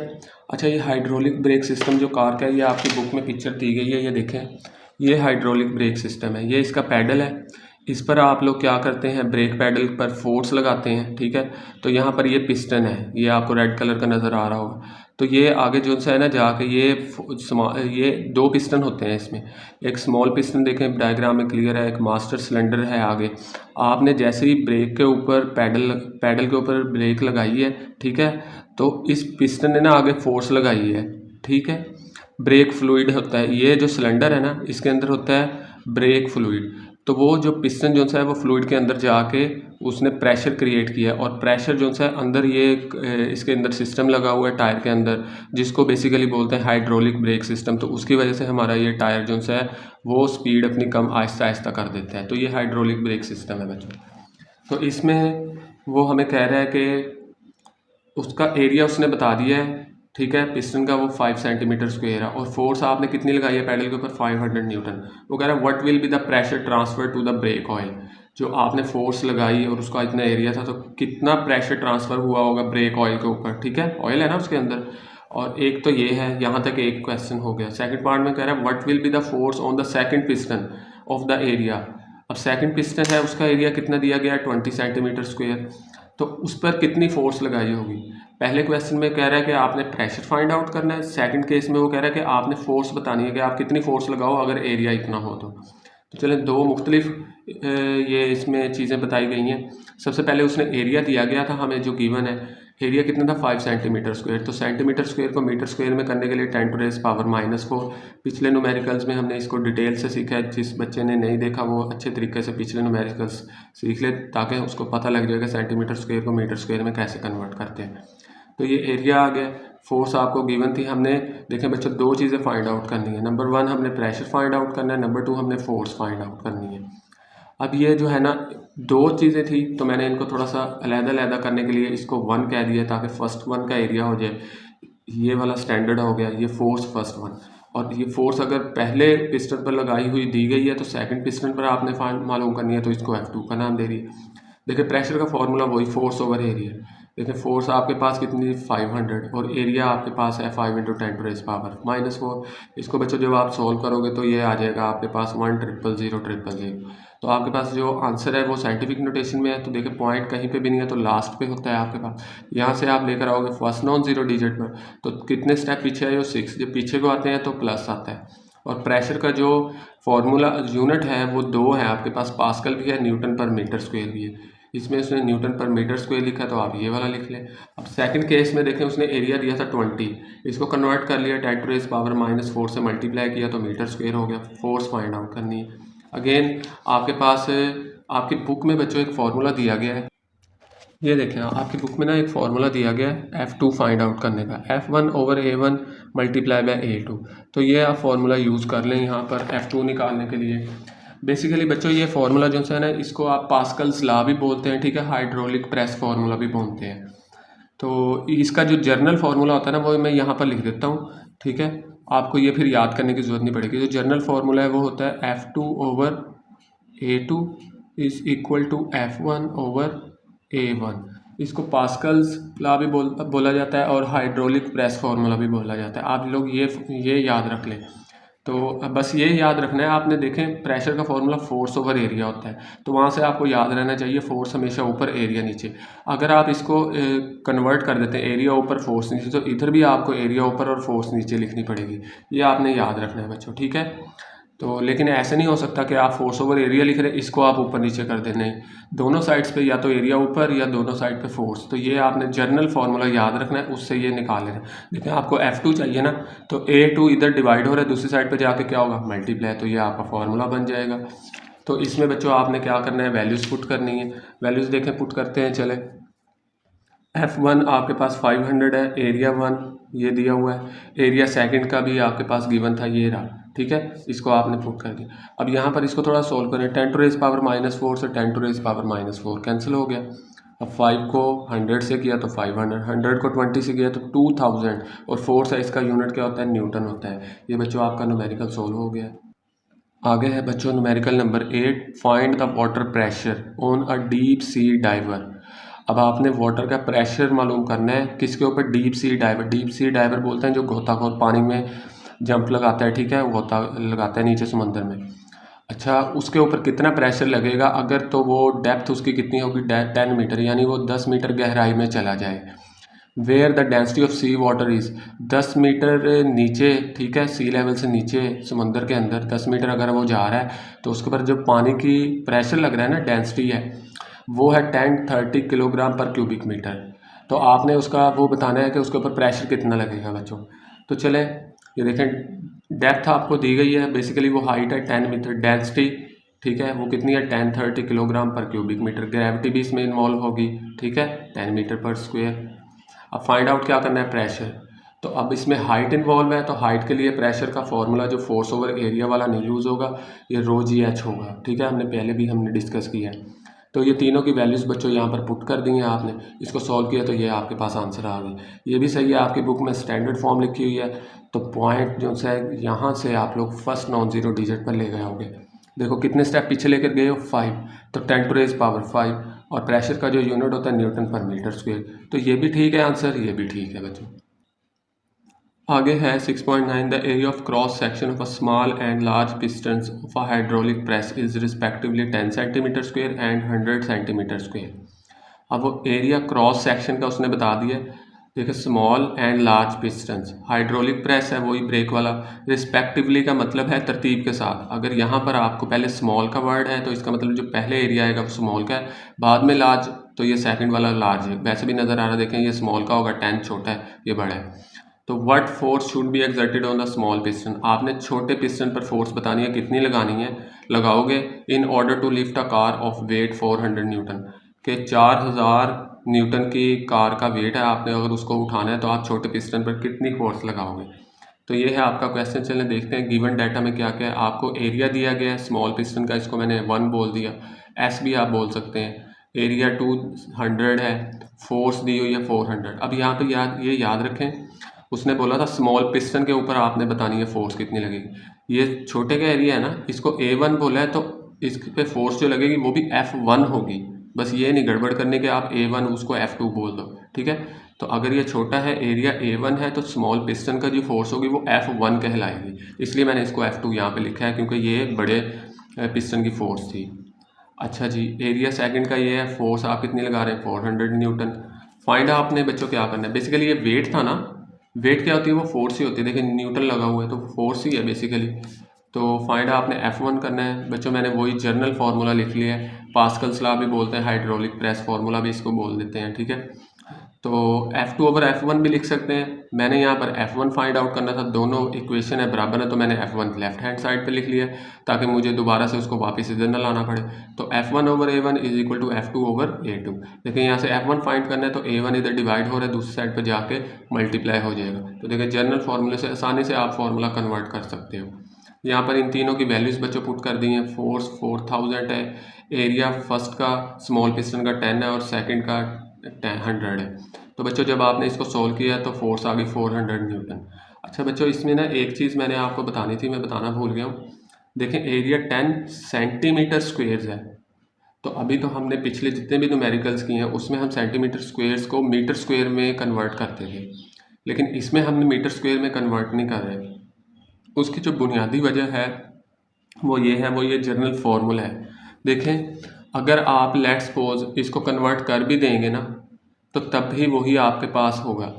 अच्छा ये हाइड्रोलिक ब्रेक सिस्टम जो कार का है, ये आपकी बुक में पिक्चर दी गई है, ये देखें, ये हाइड्रोलिक ब्रेक सिस्टम है। ये इसका पैडल है, इस पर आप लोग क्या करते हैं, ब्रेक पैडल पर फोर्स लगाते हैं, ठीक है। तो यहाँ पर ये पिस्टन है, ये आपको रेड कलर का नज़र आ रहा होगा। तो ये आगे जो सा है ना जाके ये दो पिस्टन होते हैं इसमें। एक स्मॉल पिस्टन देखें डायग्राम में क्लियर है, एक मास्टर सिलेंडर है आगे। आपने जैसे ही ब्रेक के ऊपर पैडल के ऊपर ब्रेक लगाई है, ठीक है, तो इस पिस्टन ने ना आगे फोर्स लगाई है, ठीक है। ब्रेक फ्लूइड होता है, ये जो सिलेंडर है ना इसके अंदर होता है ब्रेक फ्लूइड। तो वो जो पिस्टन जो सा है वो फ्लूइड के अंदर जाके उसने प्रेशर क्रिएट किया, और प्रेशर जो सा है अंदर ये इसके अंदर सिस्टम लगा हुआ है टायर के अंदर, जिसको बेसिकली बोलते हैं हाइड्रोलिक ब्रेक सिस्टम। तो उसकी वजह से हमारा ये टायर जो सा है वो स्पीड अपनी कम आहिस्ता आहिस्ता कर देता है। तो ये हाइड्रोलिक ब्रेक सिस्टम है बच्चों। तो इसमें वो हमें कह रहा है कि उसका एरिया उसने बता दिया है, ठीक है, पिस्टन का वो 5 सेंटीमीटर स्क्वायर है, और फोर्स आपने कितनी लगाई है पैडल के ऊपर, 500 न्यूटन। वो कह रहा है what will be the pressure transfer to the brake oil. जो आपने फोर्स लगाई और उसका इतना एरिया था, तो कितना प्रेशर ट्रांसफ़र हुआ होगा ब्रेक ऑयल के ऊपर, ठीक है, ऑयल है ना उसके अंदर। और एक तो ये है, यहाँ तक एक क्वेश्चन हो गया। सेकंड पार्ट में कह रहा है what will be the force on the second piston of the area. अब सेकंड पिस्टन है, उसका एरिया कितना दिया गया है, 20 सेंटीमीटर स्क्वायर। तो उस पर कितनी फोर्स लगाई होगी। पहले क्वेश्चन में कह रहा है कि आपने प्रेशर फाइंड आउट करना है, सेकंड केस में वो कह रहा है कि आपने फोर्स बतानी है कि आप कितनी फोर्स लगाओ अगर एरिया इतना हो तो चलें दो मुख्तलिफ ये इसमें चीज़ें बताई गई हैं। सबसे पहले उसने एरिया दिया गया था हमें जो गिवन है, एरिया कितना था 5 सेंटीमीटर स्क्वायर। तो सेंटीमीटर स्क्वायर को मीटर स्क्वायर में करने के लिए 10⁻⁻⁴। पिछले न्यूमेरिकल्स में हमने इसको डिटेल से सीखा है, जिस बच्चे ने नहीं देखा वो अच्छे तरीके से पिछले न्यूमेरिकल्स सीख ले, ताकि उसको पता लग जाएगा सेंटीमीटर स्क्वायर को मीटर स्क्वायर में कैसे कन्वर्ट करते हैं। तो ये एरिया आ गया। फोर्स आपको गिवन थी, हमने देखें बच्चों दो चीज़ें फाइंड आउट करनी है। नंबर 1 हमने प्रेशर फाइंड आउट करना है, नंबर 2 हमने फोर्स फाइंड आउट करनी है। अब ये जो है ना दो चीज़ें थी, तो मैंने इनको थोड़ा सा अलग-अलग करने के लिए इसको 1 कह दिया ताकि फर्स्ट 1 का एरिया हो जाए। ये वाला स्टैंडर्ड हो गया, ये फोर्स फर्स्ट 1। और ये फोर्स अगर पहले पिस्टन पर लगाई हुई दी गई है तो सेकंड पिस्टन पर आपने मालूम करनी है, तो इसको F2 का नाम दे रही है। देखिए प्रेशर का फॉर्मूला वही, फोर्स ओवर एरिया। देखिए फोर्स आपके पास कितनी 500, और एरिया आपके पास है 5 × 10⁻⁻⁴। इसको बच्चों जब आप सोल्व करोगे तो ये आ जाएगा आपके पास 1,000,000,000। तो आपके पास जो आंसर है वो साइंटिफिक नोटेशन में है। तो देखिए पॉइंट कहीं पे भी नहीं है, तो लास्ट पे होता है आपके पास। यहाँ से आप लेकर आओगे फर्स्ट नॉन जीरो डिजिट पर, तो कितने स्टेप पीछे आए हो 6। जब पीछे को आते हैं तो प्लस आता है। और प्रेशर का जो फॉर्मूला यूनिट है वो 2 है आपके पास, पास्कल भी है, न्यूटन पर मीटर स्क्वायर भी है। इसमें उसने न्यूटन पर मीटर स्क्वायर लिखा, तो आप ये वाला लिख लें। अब सेकंड केस में देखें, उसने एरिया दिया था 20, इसको कन्वर्ट कर लिया 10⁻⁻⁴ से मल्टीप्लाई किया तो मीटर स्क्वायर हो गया। फोर्स फाइंड आउट करनी है। अगेन आपके पास आपकी बुक में बच्चों एक फार्मूला दिया गया है, ये देखें आपकी बुक में ना एक फार्मूला दिया गया है F2 फाइंड आउट करने का, F1/A1 मल्टीप्लाई बाय A2। तो ये आप फार्मूला यूज़ कर लें यहाँ पर F2 निकालने के लिए। बेसिकली बच्चों ये फार्मूला जो है ना, इसको आप पास्कल्स लॉ भी बोलते हैं, ठीक है, हाइड्रोलिक प्रेस फार्मूला भी बोलते हैं। तो इसका जो जर्नल फार्मूला होता है ना, वो मैं यहाँ पर लिख देता हूँ, ठीक है, आपको ये फिर याद करने की ज़रूरत नहीं पड़ेगी। जो जर्नल फार्मूला है वो होता है F2/A2 is equal to F1/A1। इसको पास्कल्स लॉ भी बोला जाता है और हाइड्रोलिक प्रेस फार्मूला भी बोला जाता है। आप लोग ये याद रख लें। तो बस ये याद रखना है आपने। देखें प्रेशर का फार्मूला फोर्स ओवर एरिया होता है, तो वहाँ से आपको याद रहना चाहिए फोर्स हमेशा ऊपर एरिया नीचे। अगर आप इसको कन्वर्ट कर देते हैं एरिया ऊपर फोर्स नीचे, तो इधर भी आपको एरिया ऊपर और फोर्स नीचे लिखनी पड़ेगी। ये आपने याद रखना है बच्चों, ठीक है। तो लेकिन ऐसे नहीं हो सकता कि आप फोर्स ओवर एरिया लिख रहे हैं, इसको आप ऊपर नीचे कर दें, नहीं, दोनों साइड्स पे या तो एरिया ऊपर या दोनों साइड पे फोर्स। तो ये आपने जर्नल फार्मूला याद रखना है, उससे ये निकाल लेना है। देखिए आपको F2 चाहिए ना, तो A2 इधर डिवाइड हो रहा है, दूसरी साइड पे जाके क्या होगा, मल्टीप्लाई, तो ये आपका फार्मूला बन जाएगा। तो इसमें बच्चों आपने क्या करना है, वैल्यूज़ पुट करनी है। वैल्यूज़ देखें पुट करते हैं, चले। F1 आपके पास 500 है, एरिया 1 ये दिया हुआ है, एरिया सेकंड का भी आपके पास गिवन था, ये रहा, ठीक है, इसको आपने पुट कर दिया। अब यहाँ पर इसको थोड़ा सोल्व करें, 10⁻⁻⁴ से 10⁻⁻⁴ कैंसिल हो गया। अब 5 को 100 से किया तो 500, 100 को 20 से किया तो 2000, और फोर्स है इसका यूनिट क्या होता है, न्यूटन होता है। ये बच्चों आपका न्यूमेरिकल सोल्व हो गया। आगे है बच्चों numerical number 8, find the water pressure on a deep sea diver. अब आपने वाटर का प्रेशर मालूम करना है, किसके ऊपर, deep sea diver. Deep sea diver बोलते हैं जो गोताखोर पानी में जंप लगाता है, ठीक है, गोता लगाता है नीचे समंदर में। अच्छा, उसके ऊपर कितना प्रेशर लगेगा अगर, तो वो डेप्थ उसकी कितनी होगी, 10 मीटर, यानी वो 10 मीटर गहराई में चला जाए। Where the density of sea water is, 10 metre नीचे, ठीक है, सी लेवल से नीचे समंदर के अंदर 10 मीटर अगर वो जा रहा है, तो उसके ऊपर जो पानी की प्रेशर लग रहा है ना, डेंसिटी है, वो है 1030 किलोग्राम पर क्यूबिक मीटर। तो आपने उसका वो बताना है कि उसके ऊपर प्रेशर कितना लगेगा बच्चों। तो चले ये देखें, डेप्थ आपको दी गई है, बेसिकली वो हाइट है 10 मीटर, डेंसिटी, ठीक है, वो कितनी है, 1030 किलोग्राम पर क्यूबिक मीटर। ग्रेविटी भी इसमें इन्वॉल्व होगी, ठीक है, 10 मीटर पर स्क्वायर। अब फाइंड आउट क्या करना है, प्रेशर। तो अब इसमें हाइट इन्वॉल्व है, तो हाइट के लिए प्रेशर का फॉर्मूला जो फोर्स ओवर एरिया वाला नहीं यूज़ होगा, ये ρgh होगा, ठीक है, हमने डिस्कस किया है। तो ये तीनों की वैल्यूज़ बच्चों यहाँ पर पुट कर दी हैं आपने, इसको सॉल्व किया तो ये आपके पास आंसर आ गई। ये भी सही है, आपकी बुक में स्टैंडर्ड फॉर्म लिखी हुई है, तो पॉइंट जो है यहाँ से आप लोग फर्स्ट नॉन ज़ीरो डिजिट पर ले गए होंगे। देखो कितने स्टेप पीछे लेकर गए हो, 5, तो 10⁻⁵ और प्रेशर का जो यूनिट होता है न्यूटन पर मीटर स्क्वायर। तो ये भी ठीक है आंसर, ये भी ठीक है बच्चों। आगे है 6.9, the area of cross section of a small and large pistons of a hydraulic press is respectively 10 centimetre square and 100 centimetre square. अब वो एरिया क्रॉस सेक्शन का उसने बता दिया। देखिए small and large pistons, hydraulic press है वही break वाला, रिस्पेक्टिवली का मतलब है तरतीब के साथ। अगर यहाँ पर आपको पहले स्मॉल का वर्ड है तो इसका मतलब जो पहले एरिया आएगा वो स्मॉल का है, बाद में लार्ज, तो ये सेकंड वाला लार्ज है। वैसे भी नज़र आ रहा है, देखें ये स्मॉल का होगा, 10 छोटा है, ये बड़ा है। तो what force should be exerted on the small piston, आपने छोटे पिस्टन पर फोर्स बतानी है, कितनी लगानी है, लगाओगे in order to lift a car of weight 400 newton, के 4000 न्यूटन की कार का वेट है, आपने अगर उसको उठाना है तो आप छोटे पिस्टन पर कितनी फोर्स लगाओगे। तो ये है आपका क्वेश्चन। चलें देखते हैं गिवन डाटा में क्या क्या है। आपको एरिया दिया गया है स्मॉल पिस्टन का, इसको मैंने 1 बोल दिया, एस भी आप बोल सकते हैं, एरिया 200 है, फोर्स दी हुई है 400। अब यहाँ पे ये याद रखें, उसने बोला था स्मॉल पिस्टन के ऊपर आपने बतानी है फोर्स कितनी लगेगी। ये छोटे का एरिया है ना, इसको A1 बोला है, तो इस पे फोर्स जो लगेगी वो भी F1 होगी। बस ये नहीं गड़बड़ करने के आप A1 उसको F2 बोल दो, ठीक है। तो अगर ये छोटा है, एरिया A1 है, तो स्मॉल पिस्टन का जो फोर्स होगी वो F1 कहलाएगी, इसलिए मैंने इसको F2 यहाँ पे लिखा है क्योंकि ये बड़े पिस्टन की फोर्स थी। अच्छा जी, एरिया सेकंड का ये है, फोर्स आप कितनी लगा रहे हैं, 400 न्यूटन। फाइंड आपने बच्चों क्या करना है, बेसिकली ये वेट था ना, वेट क्या होती है, वो फोर्स ही होती है। देखिए न्यूटन लगा हुआ है तो फोर्स ही है बेसिकली। तो फाइंड आपने F1 करना है बच्चों। मैंने वही जर्नल फार्मूला लिख लिया है, पास्कल्स लॉ भी बोलते हैं, हाइड्रोलिक प्रेस फार्मूला भी इसको बोल देते हैं, ठीक है। तो F2 ओवर F1 भी लिख सकते हैं। मैंने यहाँ पर F1 फाइंड आउट करना था, दोनों इक्वेशन है बराबर है, तो मैंने F1 लेफ्ट हैंड साइड पे लिख लिया ताकि मुझे दोबारा से उसको वापस इधर ना लाना पड़े। तो F1 over A1 is equal to F2 over A2। देखिए यहाँ से F1 फाइंड करना है तो A1 इधर डिवाइड हो रहा है, दूसरी साइड पर जाके मल्टीप्लाई हो जाएगा। तो देखिए जनरल फार्मूले से आसानी से आप फार्मूला कन्वर्ट कर सकते हो। यहाँ पर इन तीनों की वैल्यूज़ बच्चों पुट कर दी हैं। फोर्स 4000 है, एरिया फर्स्ट का स्मॉल पिस्टन का 10 है और सेकंड का 100 है। तो बच्चों जब आपने इसको सोल्व किया तो फोर्स आ गई 400 न्यूटन। अच्छा बच्चों इसमें ना एक चीज़ मैंने आपको बतानी थी, मैं बताना भूल गया हूँ। देखें एरिया 10 सेंटीमीटर स्क्वेयर्स है। तो अभी तो हमने पिछले जितने भी न्यूमेरिकल्स किए हैं उसमें हम सेंटीमीटर स्क्वेयर्स को मीटर स्क्वेयर में कन्वर्ट करते थे, लेकिन इसमें हमने मीटर स्क्वेयर में कन्वर्ट नहीं कर रहे। उसकी जो बुनियादी वजह है वो ये जनरल फार्मूला है। देखें अगर आप लेट्स सपोज इसको कन्वर्ट कर भी देंगे ना तो तब भी वही आपके पास होगा।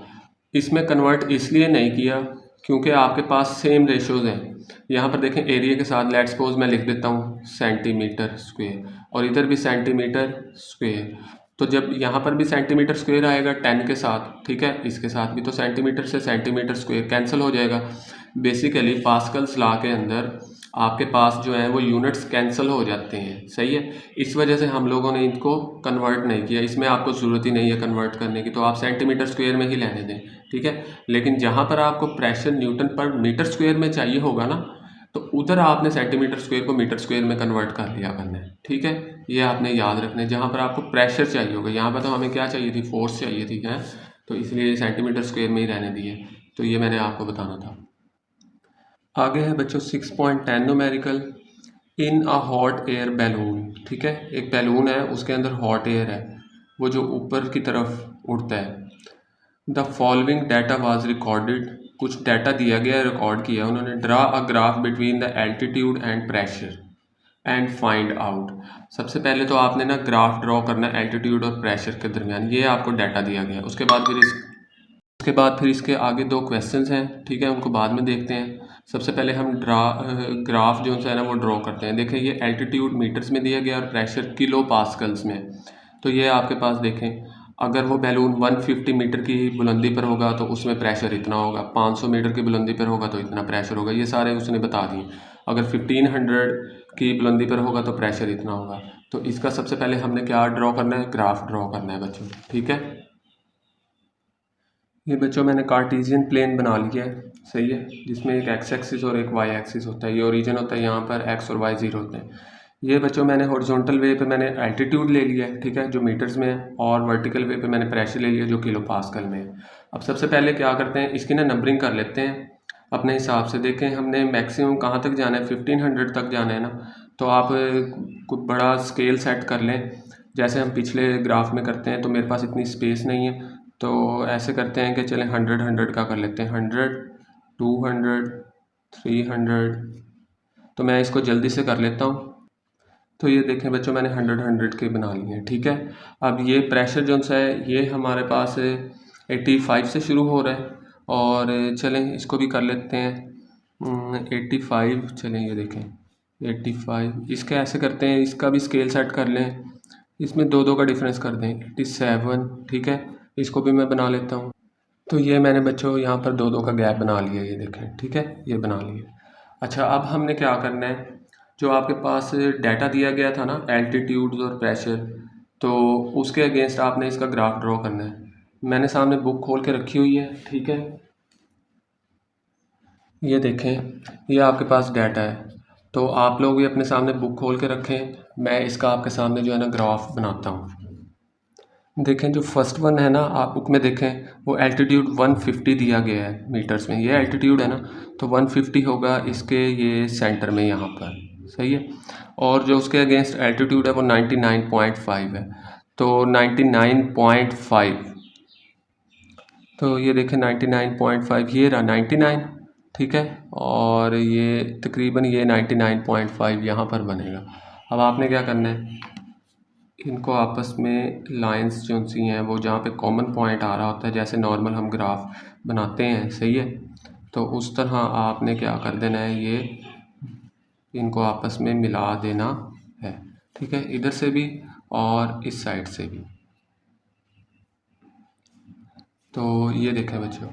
इसमें कन्वर्ट इसलिए नहीं किया क्योंकि आपके पास सेम रेशोज़ हैं। यहाँ पर देखें एरिया के साथ लेट्स सपोज मैं लिख देता हूँ सेंटीमीटर स्क्वेयर और इधर भी सेंटीमीटर स्क्वेयर। तो जब यहाँ पर भी सेंटीमीटर स्क्वेयर आएगा 10 के साथ, ठीक है, इसके साथ भी तो सेंटीमीटर से सेंटीमीटर स्क्वेयर कैंसिल हो जाएगा। बेसिकली पास्कल्स लॉ के अंदर आपके पास जो है वो यूनिट्स कैंसिल हो जाते हैं, सही है। इस वजह से हम लोगों ने इनको कन्वर्ट नहीं किया, इसमें आपको ज़रूरत ही नहीं है कन्वर्ट करने की, तो आप सेंटीमीटर स्क्वायर में ही लेने दें, ठीक है। लेकिन जहाँ पर आपको pressure Newton per metre square में चाहिए होगा ना तो उधर आपने सेंटीमीटर स्क्वायर को मीटर स्क्वायर में कन्वर्ट कर लिया करना है, ठीक है। ये आपने याद रखना है। जहाँ पर आपको प्रेशर चाहिए होगा, यहाँ पर तो हमें क्या चाहिए थी, फोर्स चाहिए थी, है, तो इसलिए सेंटीमीटर स्क्वायर में ही रहने दिए। तो ये मैंने आपको बताना था। आगे है बच्चों 6.10 numerical in a hot air balloon, ठीक है। एक बैलून है उसके अंदर हॉट एयर है, वो जो ऊपर की तरफ उड़ता है। The following data was recorded, कुछ डाटा दिया गया, रिकॉर्ड किया उन्होंने। Draw a graph between the altitude and pressure and find out. सबसे पहले तो आपने ना ग्राफ ड्रॉ करना है एल्टीट्यूड और प्रेशर के दरमियान, ये आपको डाटा दिया गया। उसके बाद फिर इसके आगे दो क्वेश्चंस हैं, ठीक है, उनको बाद में देखते हैं। सबसे पहले हम ग्राफ जो है ना वो ड्रॉ करते हैं। देखें ये एल्टीट्यूड मीटर्स में दिया गया और प्रेशर किलो पास्कल्स में। तो ये आपके पास देखें अगर वो बैलून 150 मीटर की बुलंदी पर होगा तो उसमें प्रेशर इतना होगा, 500 मीटर की बुलंदी पर होगा तो इतना प्रेशर होगा, ये सारे उसने बता दिए। अगर 1500 की बुलंदी पर होगा तो प्रेशर इतना होगा। तो इसका सबसे पहले हमने क्या ड्रॉ करना है, ग्राफ ड्रॉ करना है बच्चों, ठीक है। ये बच्चों मैंने कार्टेशियन प्लेन बना लिया है, सही है, जिसमें एक एक्स एक्सिस और एक वाई एक्सिस होता है। ये ओरिजिन होता है, यहाँ पर एक्स और वाई जीरो होते हैं। ये बच्चों मैंने हॉरिजॉन्टल वे पे मैंने एल्टीट्यूड ले लिया है, ठीक है, जो मीटर्स में है, और वर्टिकल वे पे मैंने प्रेशर ले लिया जो किलो पास्कल में है। अब सबसे पहले क्या करते हैं, इसकी ना नंबरिंग कर लेते हैं अपने हिसाब से। देखें हमने मैक्सिमम कहाँ तक जाना है, 1500 तक जाना है ना। तो आप कुछ बड़ा स्केल सेट कर लें, जैसे हम पिछले ग्राफ में करते हैं। तो मेरे पास इतनी स्पेस नहीं है, तो ऐसे करते हैं कि चलें 100 का कर लेते हैं, 100, 200, 300। तो मैं इसको जल्दी से कर लेता हूँ। तो ये देखें बच्चों मैंने 100 के बना लिए हैं, ठीक है। अब ये प्रेशर जो सा है ये हमारे पास 85 से शुरू हो रहा है, और चलें इसको भी कर लेते हैं 85। चलें ये देखें 85, इसके ऐसे करते हैं, इसका भी स्केल सेट कर लें, इसमें दो दो का डिफरेंस कर दें, 87, ठीक है। इसको भी मैं बना लेता हूँ। तो ये मैंने बच्चों यहाँ पर दो दो का गैप बना लिया, ये देखें, ठीक है, ये बना लिया। अच्छा अब हमने क्या करना है, जो आपके पास डाटा दिया गया था ना एल्टीट्यूड्स और प्रेशर, तो उसके अगेंस्ट आपने इसका ग्राफ ड्रॉ करना है। मैंने सामने बुक खोल के रखी हुई है, ठीक है। ये देखें ये आपके पास डाटा है, तो आप लोग भी अपने सामने बुक खोल के रखें। मैं इसका आपके सामने जो है ना ग्राफ बनाता हूँ। देखें जो फर्स्ट वन है ना, आप बुक में देखें वो एल्टीट्यूड 150 दिया गया है मीटर्स में, ये एल्टीट्यूड है ना, तो 150 होगा इसके ये सेंटर में यहाँ पर, सही है। और जो उसके अगेंस्ट एल्टीट्यूड है वो 99.5 है, तो 99.5, तो ये देखें 99.5, ये रहा 99, ठीक है, और ये तकरीबन ये 99.5 यहाँ पर बनेगा। अब आपने क्या करना है, इनको आपस में लाइंस जो सी हैं वो जहाँ पे कॉमन पॉइंट आ रहा होता है, जैसे नॉर्मल हम ग्राफ बनाते हैं, सही है, तो उस तरह आपने क्या कर देना है, ये इनको आपस में मिला देना है, ठीक है, इधर से भी और इस साइड से भी। तो ये देखें बच्चों,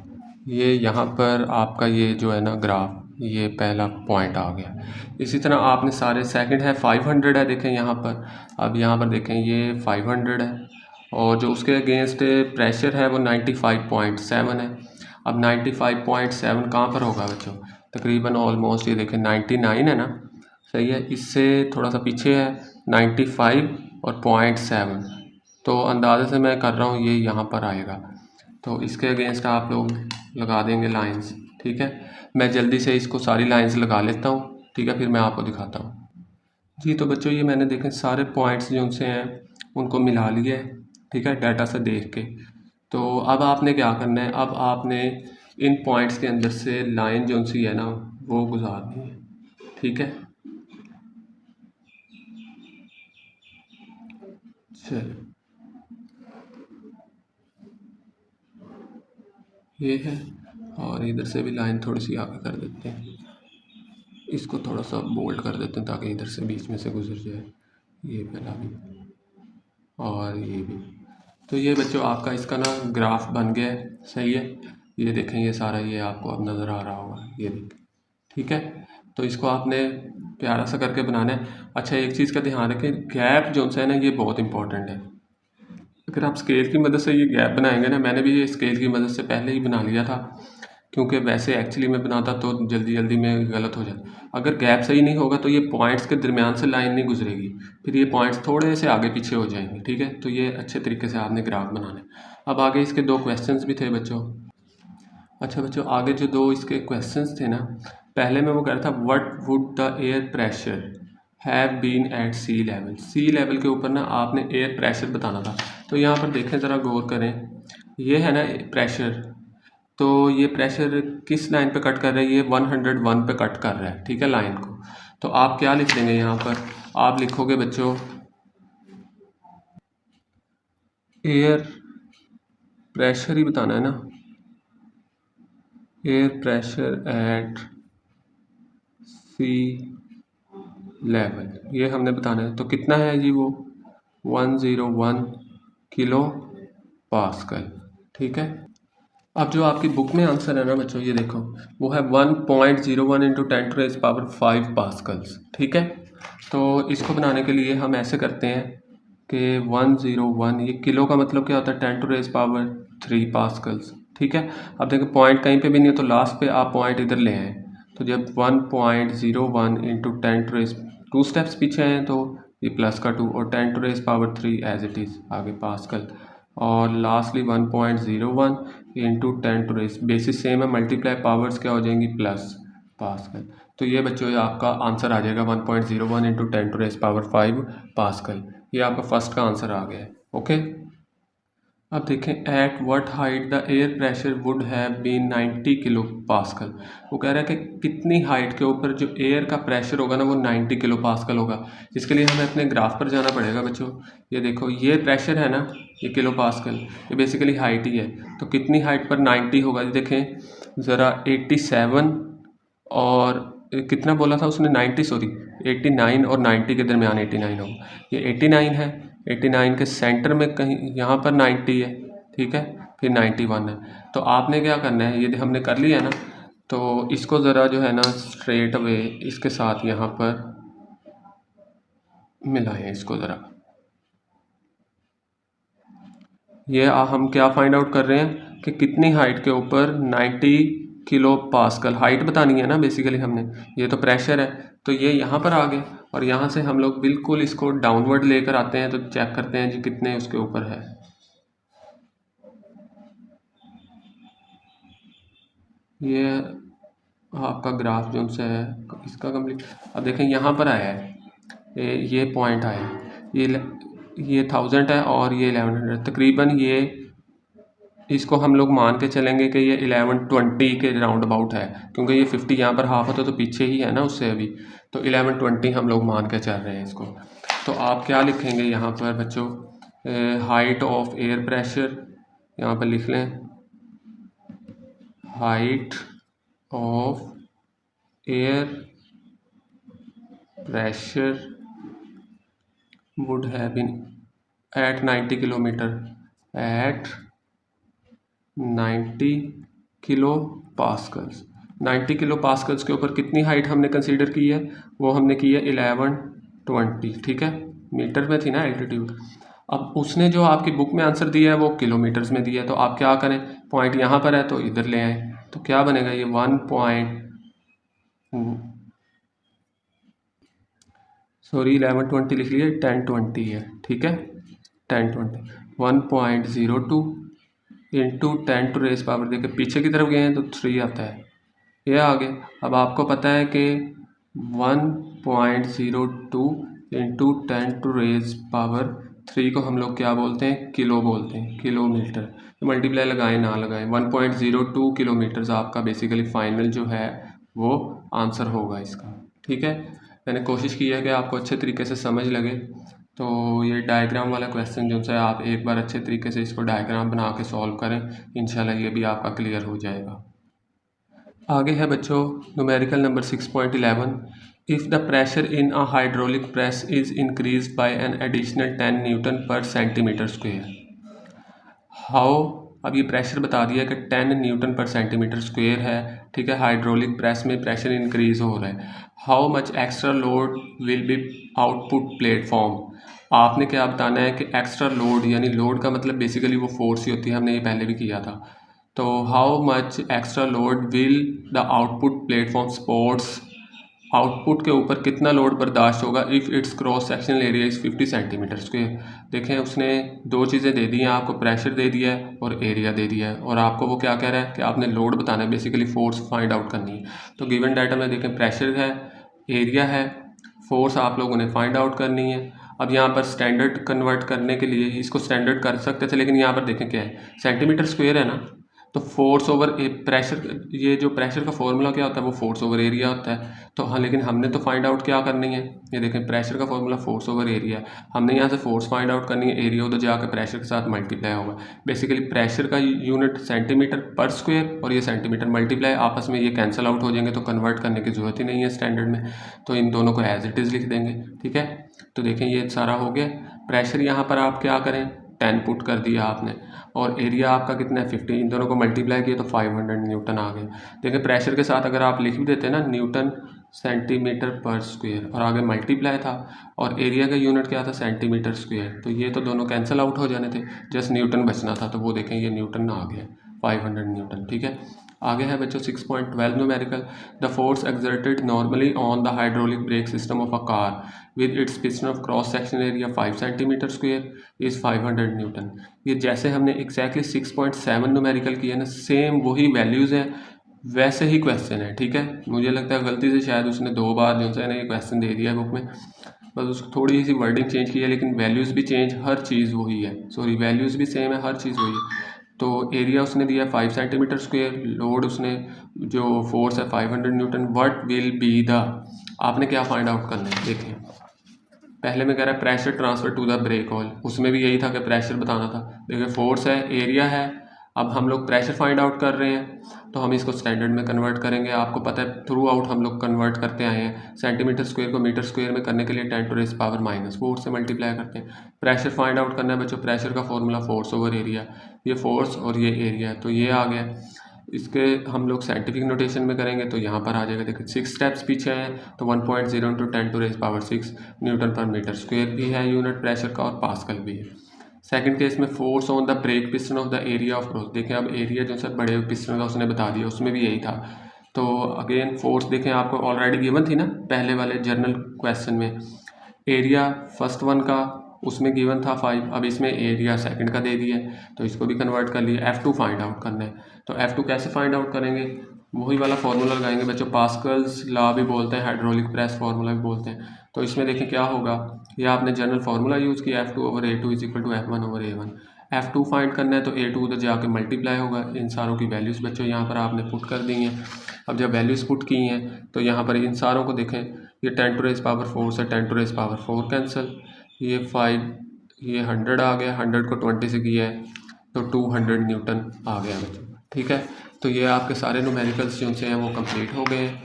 ये यहाँ पर आपका ये जो है ना ग्राफ, ये पहला पॉइंट आ गया। इसी तरह आपने सारे, सेकंड है 500 है, देखें यहाँ पर, अब यहाँ पर देखें ये 500 है, और जो उसके अगेंस्ट प्रेशर है वो 95.7 है। अब 95.7 कहाँ पर होगा बच्चों, तकरीबन ऑलमोस्ट ये देखें 99 है ना, सही है, इससे थोड़ा सा पीछे है 95 और 0.7, तो अंदाजे से मैं कर रहा हूँ ये यहाँ पर आएगा। तो इसके अगेंस्ट आप लोग लगा देंगे लाइंस, ठीक है। मैं जल्दी से इसको सारी लाइंस लगा लेता हूँ, ठीक है, फिर मैं आपको दिखाता हूँ। जी तो बच्चों ये मैंने देखें सारे पॉइंट्स जो उनसे हैं उनको मिला लिए, ठीक है, डाटा से देख के। तो अब आपने क्या करना है, अब आपने इन पॉइंट्स के अंदर से लाइन जो सी है ना वो गुजारनी है, ठीक है। चलो ये है, और इधर से भी लाइन थोड़ी सी आगे कर देते हैं, इसको थोड़ा सा बोल्ड कर देते हैं ताकि इधर से बीच में से गुजर जाए, ये पहला भी और ये भी। तो ये बच्चों आपका इसका ना ग्राफ बन गया है, सही है। ये देखें ये सारा, ये आपको अब नज़र आ रहा होगा, ये देखें, ठीक है। तो इसको आपने प्यारा सा करके बनाना है। अच्छा एक चीज़ का ध्यान रखें, गैप जो है ना ये बहुत इंपॉर्टेंट है। अगर आप स्केल की मदद से ये गैप बनाएंगे ना, मैंने भी ये स्केल की मदद से पहले ही बना लिया था, क्योंकि वैसे एक्चुअली में बनाता तो जल्दी जल्दी में गलत हो जाता। अगर गैप सही नहीं होगा तो ये पॉइंट्स के दरमियान से लाइन नहीं गुजरेगी, फिर ये पॉइंट्स थोड़े से आगे पीछे हो जाएंगे, ठीक है। तो ये अच्छे तरीके से आपने ग्राफ बनाना है। अब आगे इसके दो क्वेश्चंस भी थे बच्चों। अच्छा बच्चों आगे जो दो इसके क्वेश्चंस थे ना, पहले में वो कह रहा था what would the air pressure have been at sea level. Sea level के ऊपर ना आपने एयर प्रेशर बताना था। तो यहाँ पर देखें ज़रा गौर करें, ये है ना प्रेशर, तो ये प्रेशर किस लाइन पे कट कर रहा है, ये 101 पे कट कर रहा है, ठीक है, लाइन को। तो आप क्या लिख देंगे यहाँ पर, आप लिखोगे बच्चों एयर प्रेशर ही बताना है ना, air pressure at sea level ये हमने बताना है। तो कितना है जी वो 101 किलो पास्कल, ठीक है। अब जो आपकी बुक में आंसर है ना बच्चों, ये देखो वो है 1.01 इंटू 10⁵ पास्कल्स, ठीक है। तो इसको बनाने के लिए हम ऐसे करते हैं कि 101, ये किलो का मतलब क्या होता है 10⁻³ पास्कल्स, ठीक है। अब देखो पॉइंट कहीं पे भी नहीं है, तो लास्ट पे आप पॉइंट इधर ले आए, तो जब 1.01 इंटू 10⁻², स्टेप्स पीछे हैं तो ये प्लस का 2 और 10⁻³ एज इट इज़ आगे पास्कल, और लास्टली 1.01 इंटू 10⁻, बेसिस सेम है, मल्टीप्लाई पावर्स क्या हो जाएंगी प्लस पास्कल। तो ये बच्चों ये आपका आंसर आ जाएगा 1.01 इंटू 10⁵ पास्कल। ये आपका फर्स्ट का आंसर आ गया है, ओके। अब देखें at what height the air pressure would have been 90 kilo pascal. वो कह रहा है कि कितनी हाइट के ऊपर जो एयर का प्रेशर होगा ना वो 90 किलो पास्कल होगा। जिसके लिए हमें अपने ग्राफ पर जाना पड़ेगा बच्चों। ये देखो ये प्रेशर है ना, ये किलो पास्कल, ये बेसिकली हाइट ही है। तो कितनी हाइट पर 90 होगा, ये देखें ज़रा 87 और कितना बोला था उसने 90, सॉरी 89 और 90 के दरमियान 89 होगा। ये 89 है, 89 के सेंटर में कहीं यहाँ पर 90 है, ठीक है, फिर 91 है। तो आपने क्या करना है, ये हमने कर लिया ना, तो इसको ज़रा जो है ना स्ट्रेट अवे इसके साथ यहाँ पर मिलाएं इसको ज़रा। ये हम क्या फाइंड आउट कर रहे हैं कि कितनी हाइट के ऊपर 90 किलो पास्कल हाइट बतानी है ना बेसिकली हमने। ये तो प्रेशर है, तो ये यहाँ पर आ गए, और यहाँ से हम लोग बिल्कुल इसको डाउनवर्ड लेकर आते हैं, तो चेक करते हैं जी कितने उसके ऊपर है। ये आपका ग्राफ जो से है इसका कंप्लीट। अब देखें यहाँ पर आया है, ये पॉइंट आया है, ये 1000 है और ये 1100, तकरीबन ये इसको हम लोग मान के चलेंगे कि ये 1120 के राउंड अबाउट है, क्योंकि ये 50 यहाँ पर हाफ होता तो पीछे ही है ना उससे अभी, तो 1120 हम लोग मान के चल रहे हैं इसको। तो आप क्या लिखेंगे यहाँ पर बच्चों, हाइट ऑफ एयर प्रेशर, यहाँ पर लिख लें height of air pressure would have been at 90 kilometre at 90 kilo pascals. 90 kilo pascals के ऊपर कितनी हाइट हमने कंसीडर की है, वो हमने की है 1120, ठीक है, मीटर में थी ना एल्टीट्यूड। अब उसने जो आपकी बुक में आंसर दिया है वो किलोमीटर्स में दिया है, तो आप क्या करें, पॉइंट यहाँ पर है तो इधर ले आए, तो क्या बनेगा ये 1120 लिख लिए, 1020 है, ठीक है, 1020 1.02 इंटू 10 टू रेज पावर, देखिए पीछे की तरफ गए हैं तो 3 आता है, ये आगे। अब आपको पता है कि 1.02 इंटू 10 टू रेज पावर 3 को हम लोग क्या बोलते हैं, किलो बोलते हैं, किलोमीटर। तो मल्टीप्लाई लगाएं ना लगाएं, 1.02 किलोमीटर्स आपका बेसिकली फाइनल जो है वो आंसर होगा इसका, ठीक है। मैंने कोशिश की है कि आपको अच्छे तरीके से समझ लगे, तो ये डायग्राम वाला क्वेश्चन जो है आप एक बार अच्छे तरीके से इसको डायग्राम बना के सॉल्व करें, इंशाल्लाह ये भी आपका क्लियर हो जाएगा। आगे है बच्चों numerical number 6.11, if the pressure in a hydraulic press is increase by an additional 10 Newton पर सेंटीमीटर स्क्वेयर, हाउ, अब ये प्रेशर बता दिया कि 10 न्यूटन पर सेंटीमीटर स्क्वेयर है, ठीक है, हाइड्रोलिक प्रेस में प्रेशर इंक्रीज हो रहा है, how much extra load will be output platform, आपने क्या बताना है कि एक्स्ट्रा लोड, यानी लोड का मतलब बेसिकली वो फोर्स ही होती है, हमने ये पहले भी किया था। तो how much extra load will the output platform supports, output के ऊपर कितना लोड बर्दाश्त होगा if it's cross sectional area is 50 centimetre square. देखें उसने दो चीज़ें दे दी हैं आपको, प्रेशर दे दिया है और एरिया दे दिया है, और आपको वो क्या कह रहा है कि आपने लोड बताना है, बेसिकली फोर्स फाइंड आउट करनी है। तो गिवन डाटा में देखें प्रेशर है, एरिया है, फोर्स आप लोगों ने फाइंड आउट करनी है। अब यहाँ पर स्टैंडर्ड कन्वर्ट करने के लिए इसको स्टैंडर्ड कर सकते थे, लेकिन यहाँ पर देखें क्या है, सेंटीमीटर स्क्वेयर है ना, तो फोर्स ओवर प्रेशर, ये जो प्रेशर का फॉर्मूला क्या होता है वो फोर्स ओवर एरिया होता है। तो हाँ, लेकिन हमने तो फाइंड आउट क्या करनी है, ये देखें प्रेशर का फॉर्मूला फोर्स ओवर एरिया है, हमने यहाँ से फोर्स फाइंड आउट करनी है, एरिया उधर जाकर प्रेशर के साथ मल्टीप्लाई होगा। बेसिकली प्रेशर का यूनिट सेंटीमीटर पर स्क्वेयर और ये सेंटीमीटर, मल्टीप्लाई आपस में ये कैंसिल आउट हो जाएंगे, तो कन्वर्ट करने की ज़रूरत ही नहीं है स्टैंडर्ड में, तो इन दोनों को एज इट इज़ लिख देंगे, ठीक है। तो देखें ये सारा हो गया, प्रेशर यहाँ पर आप क्या करें, 10 पुट कर दिया आपने, और एरिया आपका कितना है 50, इन दोनों को मल्टीप्लाई किया तो 500 न्यूटन आ गए। देखिए प्रेशर के साथ अगर आप लिख भी देते ना न्यूटन सेंटीमीटर पर स्क्वायर, और आगे मल्टीप्लाई था, और एरिया का यूनिट क्या था सेंटीमीटर स्क्वायर, तो ये तो दोनों कैंसिल आउट हो जाने थे, जस्ट न्यूटन बचना था, तो वो देखें ये न्यूटन आ गया 500 न्यूटन, ठीक है। आगे है बच्चों 6.12 numerical, the force exerted normally on the hydraulic brake system of a car with its piston of cross section area 5 centimetre square is 500 Newton. ये जैसे हमने एग्जैक्टली 6.7 न्यूमेरिकल किया ना, सेम वही वैल्यूज़ हैं, वैसे ही क्वेश्चन है, ठीक है। मुझे लगता है गलती से शायद उसने 2 बार जो है ना ये क्वेश्चन दे दिया है बुक में, बस उसको थोड़ी सी वर्डिंग चेंज की है, लेकिन वैल्यूज़ भी चेंज, हर चीज़ वही है, सॉरी वैल्यूज़ भी सेम है, हर चीज़ वही है। तो एरिया उसने दिया 5 सेंटीमीटर स्क्वायर, लोड उसने जो फोर्स है 500 Newton, what will be the, आपने क्या फाइंड आउट करना है, देखें पहले में कह रहा है pressure transfer to the brake oil, उसमें भी यही था कि प्रेशर बताना था। देखिए फोर्स है, एरिया है, अब हम लोग प्रेशर फाइंड आउट कर रहे हैं, तो हम इसको स्टैंडर्ड में कन्वर्ट करेंगे। आपको पता है थ्रू आउट हम लोग कन्वर्ट करते आए हैं, सेंटीमीटर स्क्वायर को मीटर स्क्वायर में करने के लिए 10 टू रेज़ पावर -4 से मल्टीप्लाई करते हैं। प्रेशर फाइंड आउट करना है बच्चों, प्रेशर का फॉर्मूला फोर्स ओवर एरिया, ये फोर्स और ये एरिया है, तो ये आ गया। इसके हम लोग साइंटिफिक नोटेशन में करेंगे तो यहाँ पर आ जाएगा, देखिए 6 स्टेप्स पीछे हैं, तो 1.0 into 10 to raise power 6 newton per metre square भी है यूनिट प्रेशर का, और पास्कल भी है। सेकंड केस में force on the brake piston of the area of cross, देखें अब एरिया जो सर बड़े पिस्टन का उसने बता दिया, उसमें भी यही था। तो अगेन फोर्स देखें आपको ऑलरेडी गिवन थी ना पहले वाले जर्नल क्वेश्चन में, एरिया फर्स्ट वन का उसमें गिवन था 5, अब इसमें एरिया सेकंड का दे दिया, तो इसको भी कन्वर्ट कर लिया। F2 फाइंड आउट करना है, तो F2 कैसे फाइंड आउट करेंगे, वही वाला फार्मूला लगाएंगे बच्चों, पास्कल्स लॉ भी बोलते हैं, हाइड्रोलिक प्रेस फार्मूला भी बोलते हैं। तो इसमें देखें क्या होगा, ये आपने जनरल फार्मूला यूज़ किया, F2 over A2 is equal to F1 over A1। F2 find करना है तो A2 उधर जाके मल्टीप्लाई होगा, इन सारों की वैल्यूज़ बच्चों यहाँ पर आपने पुट कर दी हैं। अब जब वैल्यूज़ पुट की हैं तो यहाँ पर इन सारों को देखें, ये 10 टू रेज़ पावर 4 से 10 टू रेज़ पावर 4 कैंसिल, ये 5, ये 100 आ गया, 100 को 20 से किया है तो 200 न्यूटन आ गया बच्चों, ठीक है। तो ये आपके सारे न्यूमेरिकल्स जो से हैं वो कंप्लीट हो गए हैं।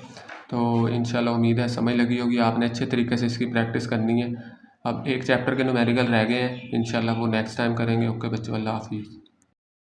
तो इंशाल्लाह उम्मीद है समझ लगी होगी, आपने अच्छे तरीके से इसकी प्रैक्टिस करनी है। अब एक चैप्टर के न्यूमेरिकल रह गए हैं, इंशाल्लाह वो नेक्स्ट टाइम करेंगे। ओके बच्चों, अल्लाह हाफिज़।